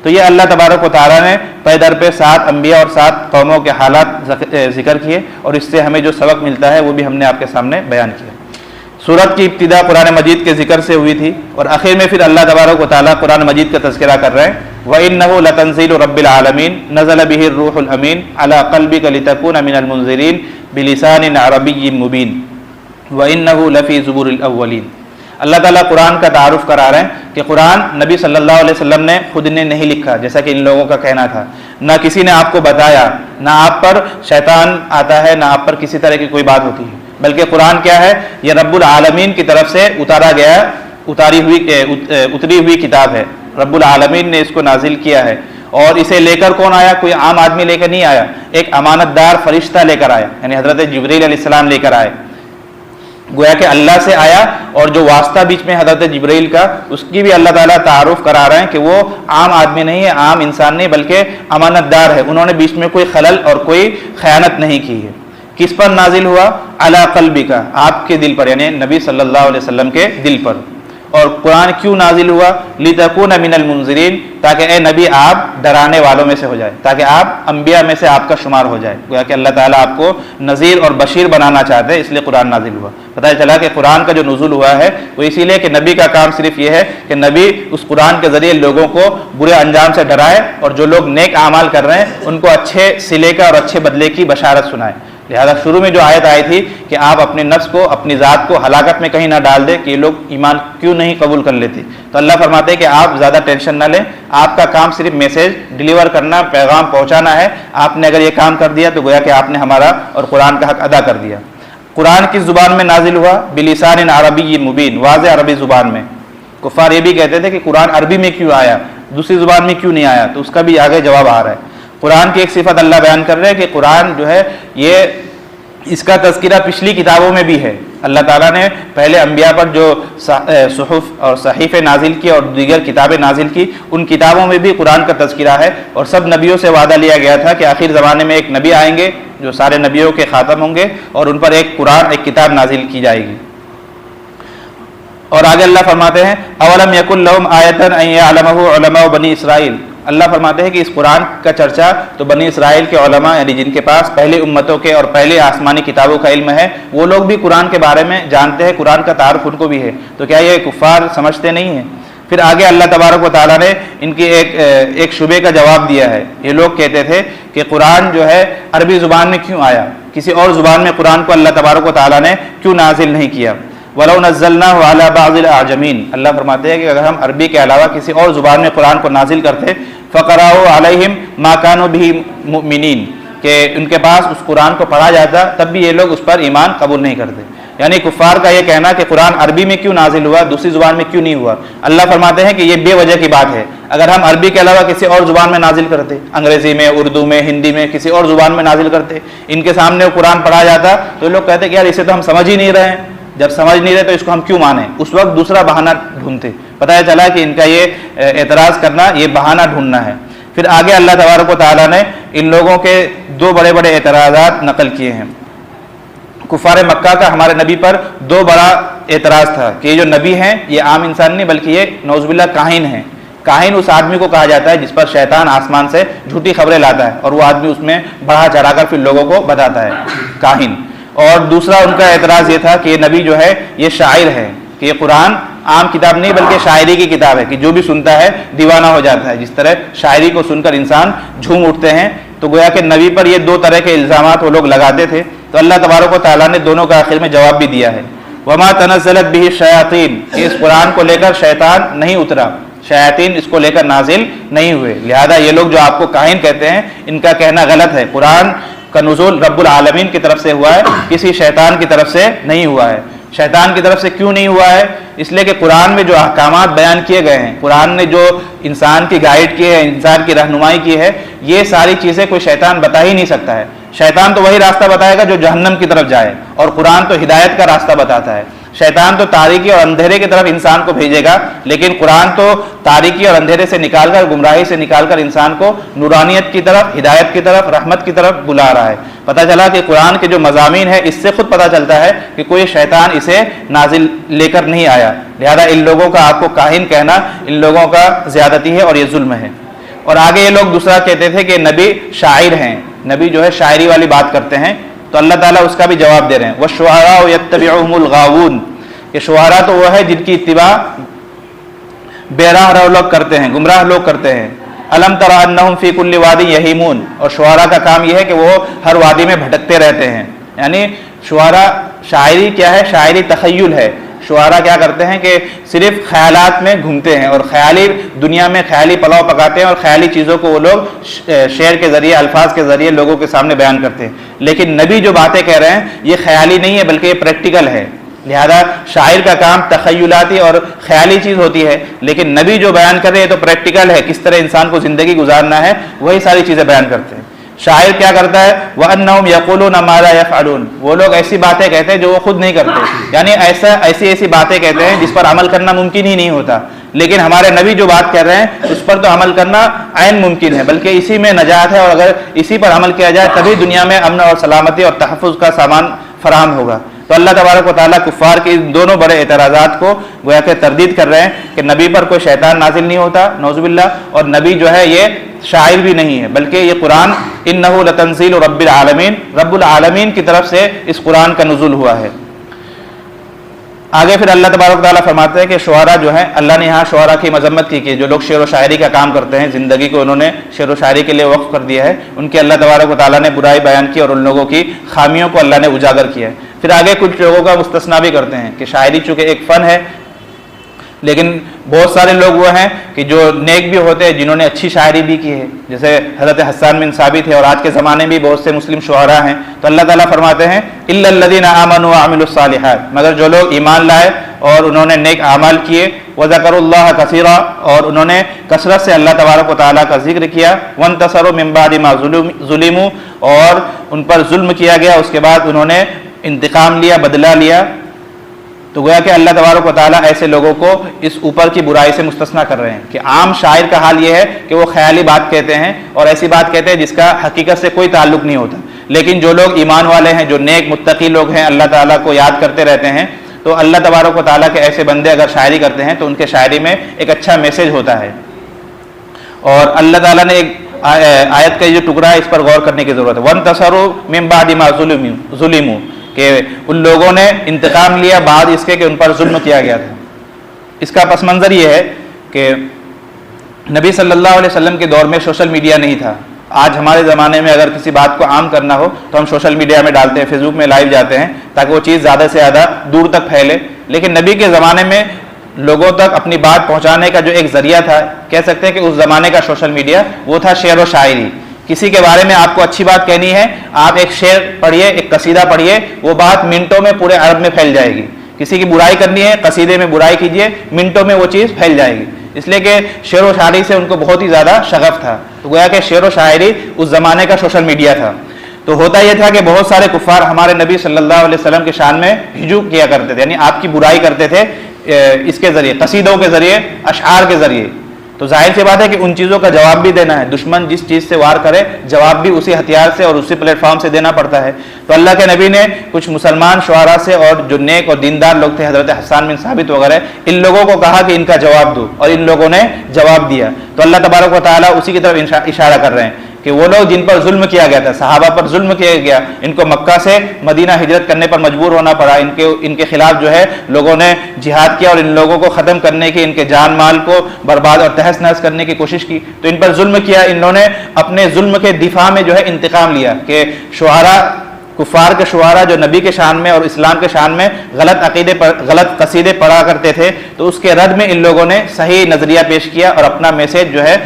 تو یہ اللہ تبارک و تعالیٰ نے پے در پہ 7 انبیاء اور 7 قوموں کے حالات ذکر کیے، اور اس سے ہمیں جو سبق ملتا ہے وہ بھی ہم نے آپ کے سامنے بیان کیا. سورت کی ابتدا قرآن مجید کے ذکر سے ہوئی تھی، اور آخر میں پھر اللہ تبارک و تعالیٰ قرآن مجید کا تذکرہ کر رہے ہیں. وَإِنَّهُ لَتَنزِيلُ رَبِّ الْعَالَمِينَ نَزَلَ بِهِ الرُّوحُ الْأَمِينُ عَلَى قَلْبِكَ لِتَكُونَ مِنَ الْمُنذِرِينَ بِلِسَانٍ عَرَبِيٍّ مُبِينٍ وَإِنَّهُ لَفِي زُبُرِ الْأَوَّلِينَ. اللہ تعالیٰ قرآن کا تعارف کرا رہے ہیں کہ قرآن نبی صلی اللہ علیہ وسلم نے خود نے نہیں لکھا، جیسا کہ ان لوگوں کا کہنا تھا. نہ کسی نے آپ کو بتایا، نہ آپ پر شیطان آتا ہے، نہ آپ پر کسی طرح کی کوئی بات ہوتی ہے، بلکہ قرآن کیا ہے؟ یہ رب العالمین کی طرف سے اتری ہوئی کتاب ہے. رب العالمین نے اس کو نازل کیا ہے، اور اسے لے کر کون آیا؟ کوئی عام آدمی لے کر نہیں آیا، ایک امانت دار فرشتہ لے کر آیا، یعنی حضرت جبریل علیہ السلام لے کر آئے. گویا کہ اللہ سے آیا، اور جو واسطہ بیچ میں حضرت جبریل کا، اس کی بھی اللہ تعالیٰ تعارف کرا رہے ہیں کہ وہ عام آدمی نہیں ہے، عام انسان نہیں، بلکہ امانت دار ہے. انہوں نے بیچ میں کوئی خلل اور کوئی خیانت نہیں کی ہے. کس پر نازل ہوا؟ علی قلبک، آپ کے دل پر، یعنی نبی صلی اللہ علیہ وسلم کے دل پر. اور قرآن کیوں نازل ہوا؟ لِتَكُونَ مِنَ الْمُنذِرِينَ، تاکہ اے نبی آپ ڈرانے والوں میں سے ہو جائے، تاکہ آپ انبیاء میں سے آپ کا شمار ہو جائے. گویا کہ اللہ تعالیٰ آپ کو نذیر اور بشیر بنانا چاہتے ہیں، اس لیے قرآن نازل ہوا. پتہ چلا کہ قرآن کا جو نزول ہوا ہے وہ اسی لیے کہ نبی کا کام صرف یہ ہے کہ نبی اس قرآن کے ذریعے لوگوں کو برے انجام سے ڈرائے، اور جو لوگ نیک اعمال کر رہے ہیں ان کو اچھے صلے کا اور اچھے بدلے کی بشارت سنائے. لہذا شروع میں جو آیت آئی تھی کہ آپ اپنے نفس کو، اپنی ذات کو ہلاکت میں کہیں نہ ڈال دیں کہ یہ لوگ ایمان کیوں نہیں قبول کر لیتے، تو اللہ فرماتے ہیں کہ آپ زیادہ ٹینشن نہ لیں، آپ کا کام صرف میسیج ڈیلیور کرنا، پیغام پہنچانا ہے. آپ نے اگر یہ کام کر دیا تو گویا کہ آپ نے ہمارا اور قرآن کا حق ادا کر دیا. قرآن کس زبان میں نازل ہوا؟ بلسان عربی مبین، واضح عربی زبان میں. کفار یہ بھی کہتے تھے کہ قرآن عربی میں کیوں آیا، دوسری زبان میں کیوں نہیں آیا؟ تو اس کا بھی آگے جواب آ رہا ہے. قرآن کی ایک صفت اللہ بیان کر رہے ہیں کہ قرآن جو ہے یہ اس کا تذکرہ پچھلی کتابوں میں بھی ہے، اللہ تعالیٰ نے پہلے انبیاء پر جو صحف اور صحیفے نازل کی اور دیگر کتابیں نازل کی، ان کتابوں میں بھی قرآن کا تذکرہ ہے، اور سب نبیوں سے وعدہ لیا گیا تھا کہ آخر زمانے میں ایک نبی آئیں گے جو سارے نبیوں کے خاتم ہوں گے، اور ان پر ایک قرآن، ایک کتاب نازل کی جائے گی۔ اور آگے اللہ فرماتے ہیں اولم یکن لہم آیۃ ان یعلمہ علماء بنی اسرائیل، اللہ فرماتے ہیں کہ اس قرآن کا چرچا تو بنی اسرائیل کے علماء، یعنی جن کے پاس پہلے امتوں کے اور پہلے آسمانی کتابوں کا علم ہے، وہ لوگ بھی قرآن کے بارے میں جانتے ہیں، قرآن کا تعارف ان کو بھی ہے، تو کیا یہ کفار سمجھتے نہیں ہیں؟ پھر آگے اللہ تبارک و تعالیٰ نے ان کی ایک شبے کا جواب دیا ہے۔ یہ لوگ کہتے تھے کہ قرآن جو ہے عربی زبان میں کیوں آیا، کسی اور زبان میں قرآن کو اللہ تبارک و تعالیٰ نے کیوں نازل نہیں کیا؟ وَلَوْ نَزَّلْنَاهُ عَلَى بَعْضِ الْأَعْجَمِينَ، اللہ فرماتے ہیں کہ اگر ہم عربی کے علاوہ کسی اور زبان میں قرآن کو نازل کرتے، فَقَرَأُوا عَلَيْهِمْ مَا كَانُوا بِهِ مُؤْمِنِينَ، کہ ان کے پاس اس قرآن کو پڑھا جاتا تب بھی یہ لوگ اس پر ایمان قبول نہیں کرتے۔ یعنی کفار کا یہ کہنا کہ قرآن عربی میں کیوں نازل ہوا، دوسری زبان میں کیوں نہیں ہوا، اللہ فرماتے ہیں کہ یہ بے وجہ کی بات ہے۔ اگر ہم عربی کے علاوہ کسی اور زبان میں نازل کرتے، انگریزی میں، اردو میں، ہندی میں، کسی اور زبان میں نازل کرتے، ان کے سامنے وہ قرآن پڑھا جاتا تو لوگ کہتے کہ یار اسے تو ہم سمجھ ہی نہیں رہے ہیں، جب سمجھ نہیں رہے تو اس کو ہم کیوں مانیں، اس وقت دوسرا بہانہ ڈھونڈتے۔ پتہ چلا کہ ان کا یہ اعتراض کرنا یہ بہانہ ڈھونڈنا ہے۔ پھر آگے اللہ تبارک و تعالیٰ نے ان لوگوں کے دو بڑے بڑے اعتراضات نقل کیے ہیں۔ کفار مکہ کا ہمارے نبی پر دو بڑا اعتراض تھا کہ یہ جو نبی ہیں یہ عام انسان نہیں بلکہ یہ نعوذ باللہ کاہن ہیں۔ کاہن اس آدمی کو کہا جاتا ہے جس پر شیطان آسمان سے جھوٹی خبریں لاتا ہے اور وہ آدمی اس میں بڑھا چڑھا کر پھر لوگوں کو بتاتا ہے، کاہن۔ اور دوسرا ان کا اعتراض یہ تھا کہ یہ نبی جو ہے یہ شاعر ہے، کہ یہ قرآن عام کتاب نہیں بلکہ شاعری کی کتاب ہے، کہ جو بھی سنتا ہے دیوانہ ہو جاتا ہے، جس طرح شاعری کو سن کر انسان جھوم اٹھتے ہیں۔ تو گویا کہ نبی پر یہ دو طرح کے الزامات وہ لوگ لگاتے تھے، تو اللہ تبارک و تعالیٰ نے دونوں کا آخر میں جواب بھی دیا ہے۔ وما تنزلت به الشیاطین، اس قرآن کو لے کر شیطان نہیں اترا، شیاطین اس کو لے کر نازل نہیں ہوئے، لہذا یہ لوگ جو آپ کو کاہن کہتے ہیں ان کا کہنا غلط ہے۔ قرآن کا نزول رب العالمین کی طرف سے ہوا ہے، کسی شیطان کی طرف سے نہیں ہوا ہے۔ شیطان کی طرف سے کیوں نہیں ہوا ہے؟ اس لیے کہ قرآن میں جو احکامات بیان کیے گئے ہیں، قرآن نے جو انسان کی گائیڈ کی ہے، انسان کی رہنمائی کی ہے، یہ ساری چیزیں کوئی شیطان بتا ہی نہیں سکتا ہے۔ شیطان تو وہی راستہ بتائے گا جو جہنم کی طرف جائے، اور قرآن تو ہدایت کا راستہ بتاتا ہے۔ شیطان تو تاریکی اور اندھیرے کی طرف انسان کو بھیجے گا، لیکن قرآن تو تاریکی اور اندھیرے سے نکال کر، گمراہی سے نکال کر انسان کو نورانیت کی طرف، ہدایت کی طرف، رحمت کی طرف بلا رہا ہے۔ پتہ چلا کہ قرآن کے جو مضامین ہے اس سے خود پتہ چلتا ہے کہ کوئی شیطان اسے نازل لے کر نہیں آیا، لہذا ان لوگوں کا آپ کو کاہن کہنا ان لوگوں کا زیادتی ہے اور یہ ظلم ہے۔ اور آگے یہ لوگ دوسرا کہتے تھے کہ نبی شاعر ہیں، نبی جو ہے شاعری والی بات کرتے ہیں، تو اللہ تعالیٰ اس کا بھی جواب دے رہے ہیں۔ وَالشُّعَرَاءُ يَتَّبِعُهُمُ الْغَاوُونَ، کہ شعراء تو وہ ہے جن کی اتباع بے راہ رو لوگ کرتے ہیں، گمراہ لوگ کرتے ہیں۔ أَلَمْ تَرَ أَنَّهُمْ فِي كُلِّ وَادٍ يَهِيمُونَ، اور شعراء کا کام یہ ہے کہ وہ ہر وادی میں بھٹکتے رہتے ہیں۔ یعنی شعراء، شاعری کیا ہے؟ شاعری تخیل ہے۔ شعراء کیا کرتے ہیں کہ صرف خیالات میں گھومتے ہیں اور خیالی دنیا میں خیالی پلاؤ پکاتے ہیں اور خیالی چیزوں کو وہ لوگ شعر کے ذریعے، الفاظ کے ذریعے لوگوں کے سامنے بیان کرتے ہیں۔ لیکن نبی جو باتیں کہہ رہے ہیں یہ خیالی نہیں ہے بلکہ یہ پریکٹیکل ہے، لہذا شاعر کا کام تخیلاتی اور خیالی چیز ہوتی ہے، لیکن نبی جو بیان کر رہے ہیں تو پریکٹیکل ہے، کس طرح انسان کو زندگی گزارنا ہے، وہی ساری چیزیں بیان کرتے ہیں۔ شاعر کیا کرتا ہے؟ وَأَنَّهُمْ يَقُولُونَ مَا لَا يَفْعَلُونَ، وہ لوگ ایسی باتیں کہتے ہیں جو وہ خود نہیں کرتے، یعنی ایسی باتیں کہتے ہیں جس پر عمل کرنا ممکن ہی نہیں ہوتا، لیکن ہمارے نبی جو بات کر رہے ہیں اس پر تو عمل کرنا عین ممکن ہے، بلکہ اسی میں نجات ہے، اور اگر اسی پر عمل کیا جائے تبھی دنیا میں امن اور سلامتی اور تحفظ کا سامان فراہم ہوگا۔ تو اللہ تبارک و تعالیٰ کفار کے ان دونوں بڑے اعتراضات کو گویا کہ تردید کر رہے ہیں کہ نبی پر کوئی شیطان نازل نہیں ہوتا، نعوذ باللہ، اور نبی جو ہے یہ شاعر بھی نہیں ہے، بلکہ یہ قرآن انہ لتنزیل رب العالمین، رب العالمین کی طرف سے اس قرآن کا نزول ہوا ہے۔ آگے پھر اللہ تبارک و تعالیٰ فرماتے ہیں کہ شعراء جو ہیں، اللہ نے یہاں شعراء کی مذمت کی کہ جو لوگ شعر و شاعری کا کام کرتے ہیں، زندگی کو انہوں نے شعر و شاعری کے لیے وقف کر دیا ہے، ان کے اللہ تبارک و تعالیٰ نے برائی بیان کی اور ان لوگوں کی خامیوں کو اللہ نے اجاگر کیا ہے۔ پھر آگے کچھ لوگوں کا مستثنا بھی کرتے ہیں کہ شاعری چونکہ ایک فن ہے، لیکن بہت سارے لوگ وہ ہیں کہ جو نیک بھی ہوتے ہیں، جنہوں نے اچھی شاعری بھی کی ہے، جیسے حضرت حسان بن ثابت ہے، اور آج کے زمانے میں بھی بہت سے مسلم شعراء ہیں۔ تو اللہ تعالیٰ فرماتے ہیں الا الذین آمنوا وعملوا الصالحات، مگر جو لوگ ایمان لائے اور انہوں نے نیک اعمال کیے، وذکروا اللہ کثیرا، اور انہوں نے کثرت سے اللہ تبارک و تعالیٰ کا ذکر کیا، وانتصروا من بعد ما ظلموا، اور ان پر ظلم کیا گیا، اس کے بعد انہوں نے انتقام لیا، بدلہ لیا، تو گویا کہ اللہ تبارک و تعالیٰ ایسے لوگوں کو اس اوپر کی برائی سے مستثنا کر رہے ہیں کہ عام شاعر کا حال یہ ہے کہ وہ خیالی بات کہتے ہیں اور ایسی بات کہتے ہیں جس کا حقیقت سے کوئی تعلق نہیں ہوتا، لیکن جو لوگ ایمان والے ہیں، جو نیک متقی لوگ ہیں، اللہ تعالیٰ کو یاد کرتے رہتے ہیں، تو اللہ تبارک و تعالیٰ کے ایسے بندے اگر شاعری کرتے ہیں تو ان کے شاعری میں ایک اچھا میسج ہوتا ہے۔ اور اللہ تعالیٰ نے ایک آیت کا جو ٹکڑا ہے اس پر غور کرنے کی ضرورت ہے، وَانْتَصَرُوا مِن بَعْدِ مَا ظُلِمُوا، کہ ان لوگوں نے انتقام لیا بعد اس کے کہ ان پر ظلم کیا گیا تھا۔ اس کا پس منظر یہ ہے کہ نبی صلی اللہ علیہ وسلم کے دور میں سوشل میڈیا نہیں تھا۔ آج ہمارے زمانے میں اگر کسی بات کو عام کرنا ہو تو ہم سوشل میڈیا میں ڈالتے ہیں، فیس بک میں لائیو جاتے ہیں تاکہ وہ چیز زیادہ سے زیادہ دور تک پھیلے، لیکن نبی کے زمانے میں لوگوں تک اپنی بات پہنچانے کا جو ایک ذریعہ تھا، کہہ سکتے ہیں کہ اس زمانے کا سوشل میڈیا، وہ تھا شعر و شاعری۔ کسی کے بارے میں آپ کو اچھی بات کہنی ہے، آپ ایک شعر پڑھیے، ایک قصیدہ پڑھیے، وہ بات منٹوں میں پورے عرب میں پھیل جائے گی۔ کسی کی برائی کرنی ہے، قصیدے میں برائی کیجیے، منٹوں میں وہ چیز پھیل جائے گی، اس لیے کہ شعر و شاعری سے ان کو بہت ہی زیادہ شغف تھا۔ تو گویا کہ شعر و شاعری اس زمانے کا سوشل میڈیا تھا۔ تو ہوتا یہ تھا کہ بہت سارے کفار ہمارے نبی صلی اللہ علیہ وسلم کے شان میں ہجو کیا کرتے تھے، یعنی آپ کی برائی کرتے تھے اس کے ذریعے، قصیدوں کے ذریعے، اشعار کے ذریعے۔ تو ظاہر سی بات ہے کہ ان چیزوں کا جواب بھی دینا ہے، دشمن جس چیز سے وار کرے جواب بھی اسی ہتھیار سے اور اسی پلیٹ فارم سے دینا پڑتا ہے۔ تو اللہ کے نبی نے کچھ مسلمان شعراء سے اور جو نیک اور دیندار لوگ تھے، حضرت حسان بن ثابت وغیرہ، ان لوگوں کو کہا کہ ان کا جواب دو، اور ان لوگوں نے جواب دیا۔ تو اللہ تبارک و تعالیٰ اسی کی طرف اشارہ کر رہے ہیں کہ وہ لوگ جن پر ظلم کیا گیا تھا، صحابہ پر ظلم کیا گیا، ان کو مکہ سے مدینہ ہجرت کرنے پر مجبور ہونا پڑا، ان کے خلاف جو ہے لوگوں نے جہاد کیا اور ان لوگوں کو ختم کرنے کی، ان کے جان مال کو برباد اور تہس نہس کرنے کی کوشش کی، تو ان پر ظلم کیا، انہوں نے اپنے ظلم کے دفاع میں جو ہے انتقام لیا کہ شعراء، کفار کے شعراء جو نبی کے شان میں اور اسلام کے شان میں غلط عقیدے پر غلط قصیدے پڑھا کرتے تھے، تو اس کے رد میں ان لوگوں نے صحیح نظریہ پیش کیا اور اپنا میسج جو ہے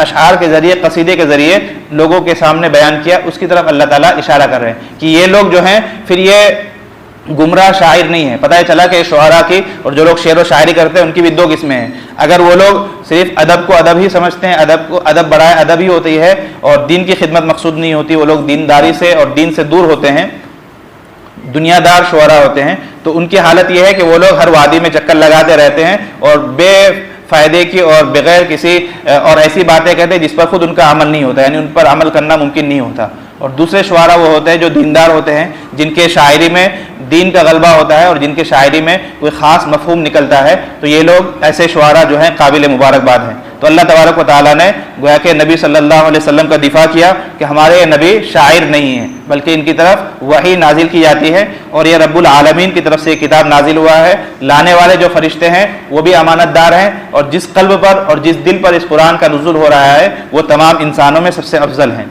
اشعار کے ذریعے، قصیدے کے ذریعے لوگوں کے سامنے بیان کیا۔ اس کی طرف اللہ تعالیٰ اشارہ کر رہے ہیں کہ یہ لوگ جو ہیں پھر یہ گمراہ شاعر نہیں ہیں۔ پتہ چلا کہ شعراء کی اور جو لوگ شعر و شاعری کرتے ہیں ان کی بھی دو قسمیں ہیں۔ اگر وہ لوگ صرف ادب کو ادب ہی سمجھتے ہیں، ادب کو ادب برائے ادب ہی ہوتی ہے اور دین کی خدمت مقصود نہیں ہوتی، وہ لوگ دینداری سے اور دین سے دور ہوتے ہیں، دنیا دار شعراء ہوتے ہیں، تو ان کی حالت یہ ہے کہ وہ لوگ ہر وادی میں چکر لگاتے رہتے ہیں اور بے فائدے کی اور بغیر کسی اور ایسی باتیں کہتے ہیں جس پر خود ان کا عمل نہیں ہوتا، یعنی ان پر عمل کرنا ممکن نہیں ہوتا۔ اور دوسرے شعراء وہ ہوتے ہیں جو دیندار ہوتے ہیں، جن کے شاعری میں دین کا غلبہ ہوتا ہے اور جن کے شاعری میں کوئی خاص مفہوم نکلتا ہے، تو یہ لوگ ایسے شعراء جو ہیں قابل مبارکباد ہیں۔ تو اللہ تبارک و تعالیٰ نے گویا کہ نبی صلی اللہ علیہ وسلم کا دفاع کیا کہ ہمارے نبی شاعر نہیں ہیں، بلکہ ان کی طرف وحی نازل کی جاتی ہے اور یہ رب العالمین کی طرف سے یہ کتاب نازل ہوا ہے۔ لانے والے جو فرشتے ہیں وہ بھی امانت دار ہیں، اور جس قلب پر اور جس دل پر اس قرآن کا نزول ہو رہا ہے وہ تمام انسانوں میں سب سے افضل ہیں۔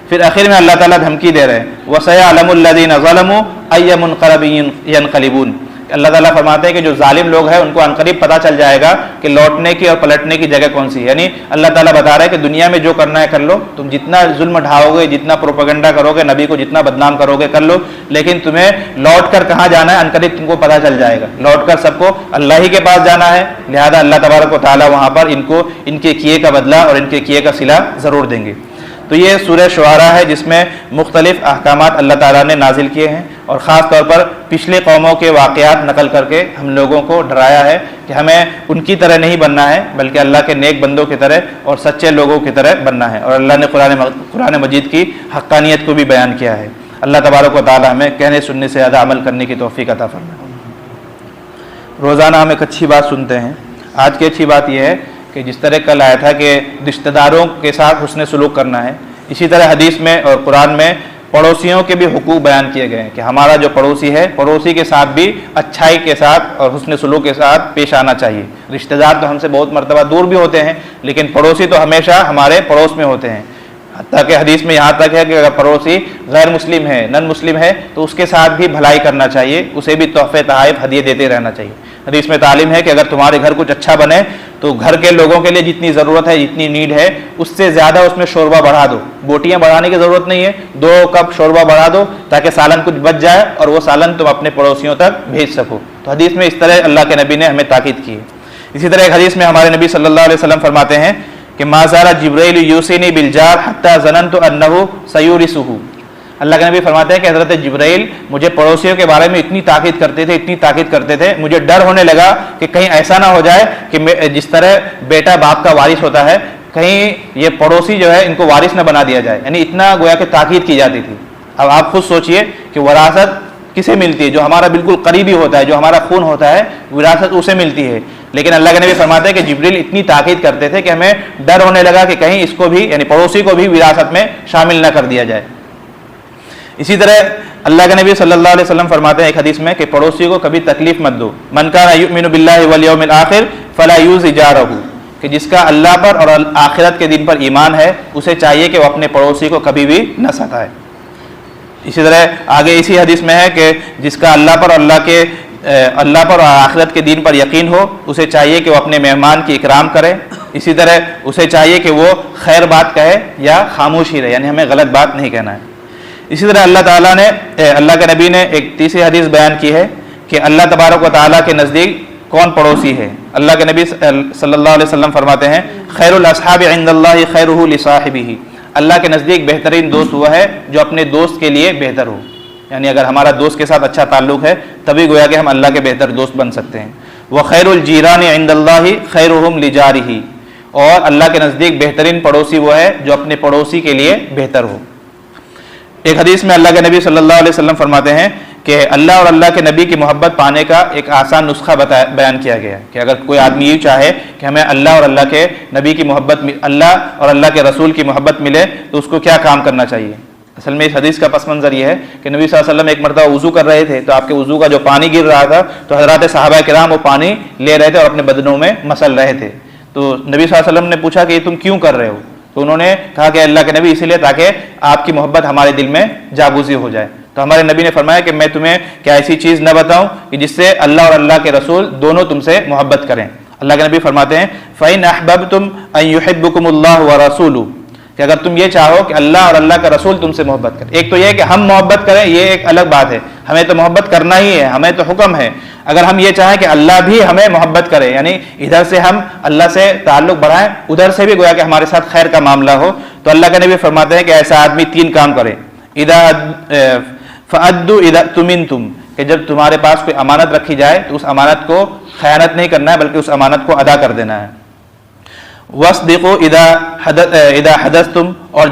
پھر آخر میں اللہ تعالیٰ دھمکی دے رہے ہیں، وَسَيَعْلَمُ الَّذِينَ ظَلَمُوا أَيَّ مُنْقَلَبٍ يَنْقَلِبُونَ۔ اللہ تعالیٰ فرماتے ہیں کہ جو ظالم لوگ ہیں ان کو عنقریب پتہ چل جائے گا کہ لوٹنے کی اور پلٹنے کی جگہ کون سی ہے۔ یعنی اللہ تعالیٰ بتا رہا ہے کہ دنیا میں جو کرنا ہے کر لو، تم جتنا ظلم ڈھاؤ گے، جتنا پروپیگنڈا کرو گے، نبی کو جتنا بدنام کرو گے کر لو، لیکن تمہیں لوٹ کر کہاں جانا ہے عنقریب تم کو پتہ چل جائے گا۔ لوٹ کر سب کو اللہ ہی کے پاس جانا ہے، لہذا اللہ تبارک و تعالیٰ وہاں پر ان کو ان کے کیے کا بدلہ اور ان کے کیے کا صلہ ضرور دیں گے۔ تو یہ سورہ شعراء ہے جس میں مختلف احکامات اللہ تعالیٰ نے نازل کیے ہیں اور خاص طور پر پچھلے قوموں کے واقعات نقل کر کے ہم لوگوں کو ڈرایا ہے کہ ہمیں ان کی طرح نہیں بننا ہے بلکہ اللہ کے نیک بندوں کی طرح اور سچے لوگوں کی طرح بننا ہے۔ اور اللہ نے قرآن مجید کی حقانیت کو بھی بیان کیا ہے۔ اللہ تبارک و تعالیٰ ہمیں کہنے سننے سے زیادہ عمل کرنے کی توفیق عطا فرمائے۔ روزانہ ہم ایک اچھی بات سنتے ہیں، آج کی اچھی بات یہ ہے کہ جس طرح کل آیا تھا کہ رشتہ داروں کے ساتھ حسن سلوک کرنا ہے، اسی طرح حدیث میں اور قرآن میں پڑوسیوں کے بھی حقوق بیان کیے گئے ہیں کہ ہمارا جو پڑوسی ہے، پڑوسی کے ساتھ بھی اچھائی کے ساتھ اور حسن سلوک کے ساتھ پیش آنا چاہیے۔ رشتہ دار تو ہم سے بہت مرتبہ دور بھی ہوتے ہیں، لیکن پڑوسی تو ہمیشہ ہمارے پڑوس میں ہوتے ہیں۔ حتیٰ کہ حدیث میں یہاں تک ہے کہ اگر پڑوسی غیر مسلم ہے، نن مسلم ہے، تو اس کے ساتھ بھی بھلائی کرنا چاہیے، اسے بھی تحفے تحائف ہدیے دیتے رہنا چاہیے۔ حدیث میں تعلیم ہے کہ اگر تمہارے گھر کچھ اچھا بنے تو گھر کے لوگوں کے لیے جتنی ضرورت ہے، جتنی نیڈ ہے، اس سے زیادہ اس میں شوربہ بڑھا دو۔ بوٹیاں بڑھانے کی ضرورت نہیں ہے، 2 کپ شوربہ بڑھا دو تاکہ سالن کچھ بچ جائے اور وہ سالن تم اپنے پڑوسیوں تک بھیج سکو۔ تو حدیث میں اس طرح اللہ کے نبی نے ہمیں تاکید کی ہے۔ اسی طرح ایک حدیث میں ہمارے نبی صلی اللہ علیہ وسلم فرماتے ہیں کہ ما زال جبرائیل یوصینی بالجار حتی ظننت انہ سیورثہ۔ اللہ کے نبی فرماتے ہیں کہ حضرت جبرائیل مجھے پڑوسیوں کے بارے میں اتنی تاکید کرتے تھے مجھے ڈر ہونے لگا کہ کہیں ایسا نہ ہو جائے کہ جس طرح بیٹا باپ کا وارث ہوتا ہے کہیں یہ پڑوسی جو ہے ان کو وارث نہ بنا دیا جائے، یعنی اتنا گویا کہ تاکید کی جاتی تھی۔ اب آپ خود سوچئے کہ وراثت کسے ملتی ہے؟ جو ہمارا بالکل قریبی ہوتا ہے، جو ہمارا خون ہوتا ہے، وراثت اسے ملتی ہے۔ لیکن اللہ کے نبی فرماتے ہیں کہ جبریل اتنی تاکید کرتے تھے کہ ہمیں ڈر ہونے لگا کہ کہیں اس کو بھی یعنی پڑوسی کو بھی وراثت میں شامل نہ کر دیا جائے۔ اسی طرح اللہ کے نبی صلی اللہ علیہ وسلم فرماتے ہیں ایک حدیث میں کہ پڑوسی کو کبھی تکلیف مت دو، من کان یؤمن باللہ والیوم الآخر فلا یؤذ جارہ، کہ جس کا اللہ پر اور آخرت کے دن پر ایمان ہے اسے چاہیے کہ وہ اپنے پڑوسی کو کبھی بھی نہ ستائے۔ اسی طرح آگے اسی حدیث میں ہے کہ جس کا اللہ پر اور آخرت کے دین پر یقین ہو اسے چاہیے کہ وہ اپنے مہمان کی اکرام کرے، اسی طرح اسے چاہیے کہ وہ خیر بات کہے یا خاموش ہی رہے، یعنی ہمیں غلط بات نہیں کہنا ہے۔ اسی طرح اللہ کے نبی نے ایک تیسری حدیث بیان کی ہے کہ اللہ تبارک و تعالیٰ کے نزدیک کون پڑوسی ہے۔ اللہ کے نبی صلی اللہ علیہ وسلم فرماتے ہیں خیر الاصحاب عند اللہ خیرہ لصاحبہ، اللہ کے نزدیک بہترین دوست وہ ہے جو اپنے دوست کے لیے بہتر ہو، یعنی اگر ہمارا دوست کے ساتھ اچھا تعلق ہے تبھی گویا کہ ہم اللہ کے بہتر دوست بن سکتے ہیں۔ وخیر الجیران عند اللہ خیرہم لجارہ، اور اللہ کے نزدیک بہترین پڑوسی وہ ہے جو اپنے پڑوسی کے لیے بہتر ہو۔ ایک حدیث میں اللہ کے نبی صلی اللہ علیہ وسلم فرماتے ہیں کہ اللہ اور اللہ کے نبی کی محبت پانے کا ایک آسان نسخہ بیان کیا گیا ہے کہ اگر کوئی آدمی یہ چاہے کہ ہمیں اللہ اور اللہ کے نبی کی محبت، اللہ اور اللہ کے رسول کی محبت ملے تو اس کو کیا کام کرنا چاہیے۔ اصل میں اس حدیث کا پس منظر یہ ہے کہ نبی صلی اللہ علیہ وسلم ایک مرتبہ وضو کر رہے تھے تو آپ کے وضو کا جو پانی گر رہا تھا تو حضرات صحابہ کرام وہ پانی لے رہے تھے اور اپنے بدنوں میں مسل رہے تھے۔ تو نبی صلی اللہ علیہ وسلم نے پوچھا کہ یہ تم کیوں کر رہے ہو؟ تو انہوں نے کہا کہ اللہ کے نبی اسی لیے تاکہ آپ کی محبت ہمارے دل میں جاگوزی ہو جائے۔ تو ہمارے نبی نے فرمایا کہ میں تمہیں کیا ایسی چیز نہ بتاؤں کہ جس سے اللہ اور اللہ کے رسول دونوں تم سے محبت کریں۔ اللہ کے نبی فرماتے ہیں فَإِنْ أَحْبَبْتُمْ أَنْ يُحِبُّكُمُ اللَّهُ وَرَسُولُهُ، کہ اگر تم یہ چاہو کہ اللہ اور اللہ کا رسول تم سے محبت کرے، ایک تو یہ کہ ہم محبت کریں یہ ایک الگ بات ہے، ہمیں تو محبت کرنا ہی ہے، ہمیں تو حکم ہے۔ اگر ہم یہ چاہیں کہ اللہ بھی ہمیں محبت کرے، یعنی ادھر سے ہم اللہ سے تعلق بڑھائیں ادھر سے بھی گویا کہ ہمارے ساتھ خیر کا معاملہ ہو، تو اللہ کے نبی فرماتے ہیں کہ ایسا آدمی تین کام کرے۔ فَأَدُّوا إِذَا اؤْتُمِنْتُمْ، کہ جب تمہارے پاس کوئی امانت رکھی جائے تو اس امانت کو خیانت نہیں کرنا ہے بلکہ اس امانت کو ادا کر دینا ہے۔ وَاصْدِقُوا إِذَا حَدَثْتُمْ، اور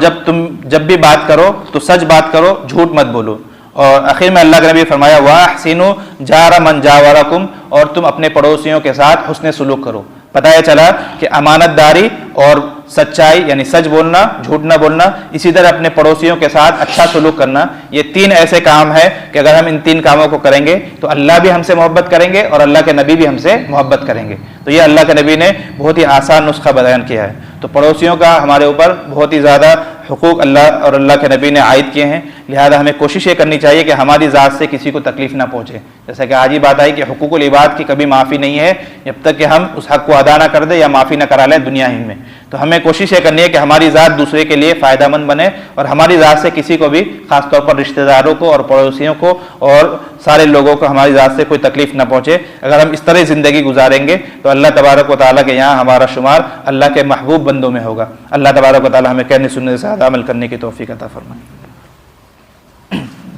جب بھی بات کرو تو سچ بات کرو، جھوٹ مت بولو۔ اور آخر میں اللہ کے نبی فرمایا وَأَحْسِنُوا جَارَ مَنْ جَاوَرَكُمْ، اور تم اپنے پڑوسیوں کے ساتھ حسن سلوک کرو۔ پتہ یہ چلا کہ امانت داری اور سچائی یعنی سچ بولنا، جھوٹ نہ بولنا، اسی طرح اپنے پڑوسیوں کے ساتھ اچھا سلوک کرنا، یہ تین ایسے کام ہیں کہ اگر ہم ان تین کاموں کو کریں گے تو اللہ بھی ہم سے محبت کریں گے اور اللہ کے نبی بھی ہم سے محبت کریں گے۔ تو یہ اللہ کے نبی نے بہت ہی آسان نسخہ بیان کیا ہے۔ تو پڑوسیوں کا ہمارے اوپر بہت ہی زیادہ حقوق اللہ اور اللہ کے نبی نے عائد کیے ہیں، لہذا ہمیں کوشش یہ کرنی چاہیے کہ ہماری ذات سے کسی کو تکلیف نہ پہنچے۔ جیسا کہ آج ہی بات آئی کہ حقوق العباد کی کبھی معافی نہیں ہے جب تک کہ ہم اس حق کو ادا نہ کر دیں یا معافی نہ کرا لیں دنیا ہی میں۔ تو ہمیں کوشش یہ کرنی ہے کہ ہماری ذات دوسرے کے لیے فائدہ مند بنے اور ہماری ذات سے کسی کو بھی، خاص طور پر رشتہ داروں کو اور پڑوسیوں کو اور سارے لوگوں کو ہماری ذات سے کوئی تکلیف نہ پہنچے۔ اگر ہم اس طرح زندگی گزاریں گے تو اللہ تبارک و تعالیٰ کے یہاں ہمارا شمار اللہ کے محبوب بندوں میں ہوگا۔ اللہ تبارک و تعالیٰ ہمیں کہنے سننے سے زیادہ عمل کرنے کی توفیق عطا فرمائے۔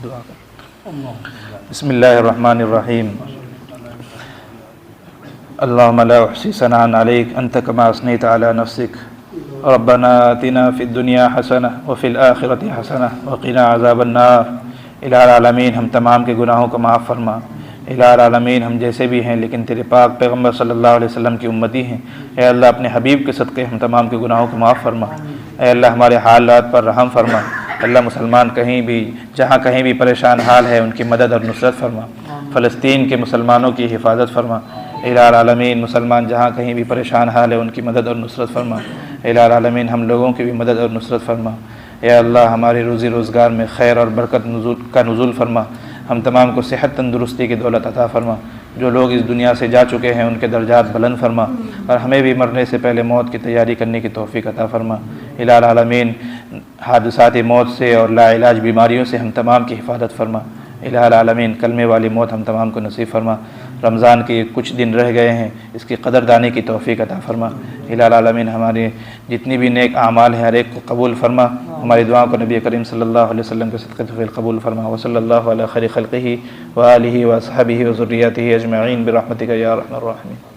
دعا کر بسم اللہ الرحمن الرحیم۔ اللهم لا احصي ثناء عليك انت كما اثنيت على نفسك ربنا آتنا في الدنيا حسنة وفي الآخرة حسنة وقنا عذاب النار۔ الہ العالمین ہم تمام کے گناہوں کو معاف فرما۔ الہ العالمین ہم جیسے بھی ہیں لیکن تیرے پاک پیغمبر صلی اللہ علیہ وسلم کی امتی ہیں، اے اللہ اپنے حبیب کے صدقے ہم تمام کے گناہوں کو معاف فرما۔ اے اللہ ہمارے حالات پر رحم فرما۔ اللہ مسلمان کہیں بھی جہاں کہیں بھی پریشان حال ہے ان کی مدد اور نصرت فرما۔ فلسطین کے مسلمانوں کی حفاظت فرما۔ الہ العالمین مسلمان جہاں کہیں بھی پریشان حال ہے ان کی مدد اور نصرت فرما۔ الہ العالمین ہم لوگوں کی بھی مدد اور نصرت فرما۔ اے اللہ ہماری روزی روزگار میں خیر اور برکت کا نزول فرما۔ ہم تمام کو صحت تندرستی کی دولت عطا فرما۔ جو لوگ اس دنیا سے جا چکے ہیں ان کے درجات بلند فرما اور ہمیں بھی مرنے سے پہلے موت کی تیاری کرنے کی توفیق عطا فرما۔ الہ العالمین حادثات موت سے اور لا علاج بیماریوں سے ہم تمام کی حفاظت فرما۔ الہ العالمین کلمے والی موت ہم تمام کو نصیب فرما۔ رمضان کے کچھ دن رہ گئے ہیں، اس کی قدردانی کی توفیق عطا فرما۔ الہ العالمین ہمارے جتنی بھی نیک اعمال ہیں ہر ایک کو قبول فرما، ہماری دعاؤں کو نبی کریم صلی اللہ علیہ وسلم کے صدقے طویل قبول فرما۔ وصلی اللہ علی خیر خلقہ وآلہ وصحبہ وذریتہ اجمعین برحمتک یا ارحم الراحمین۔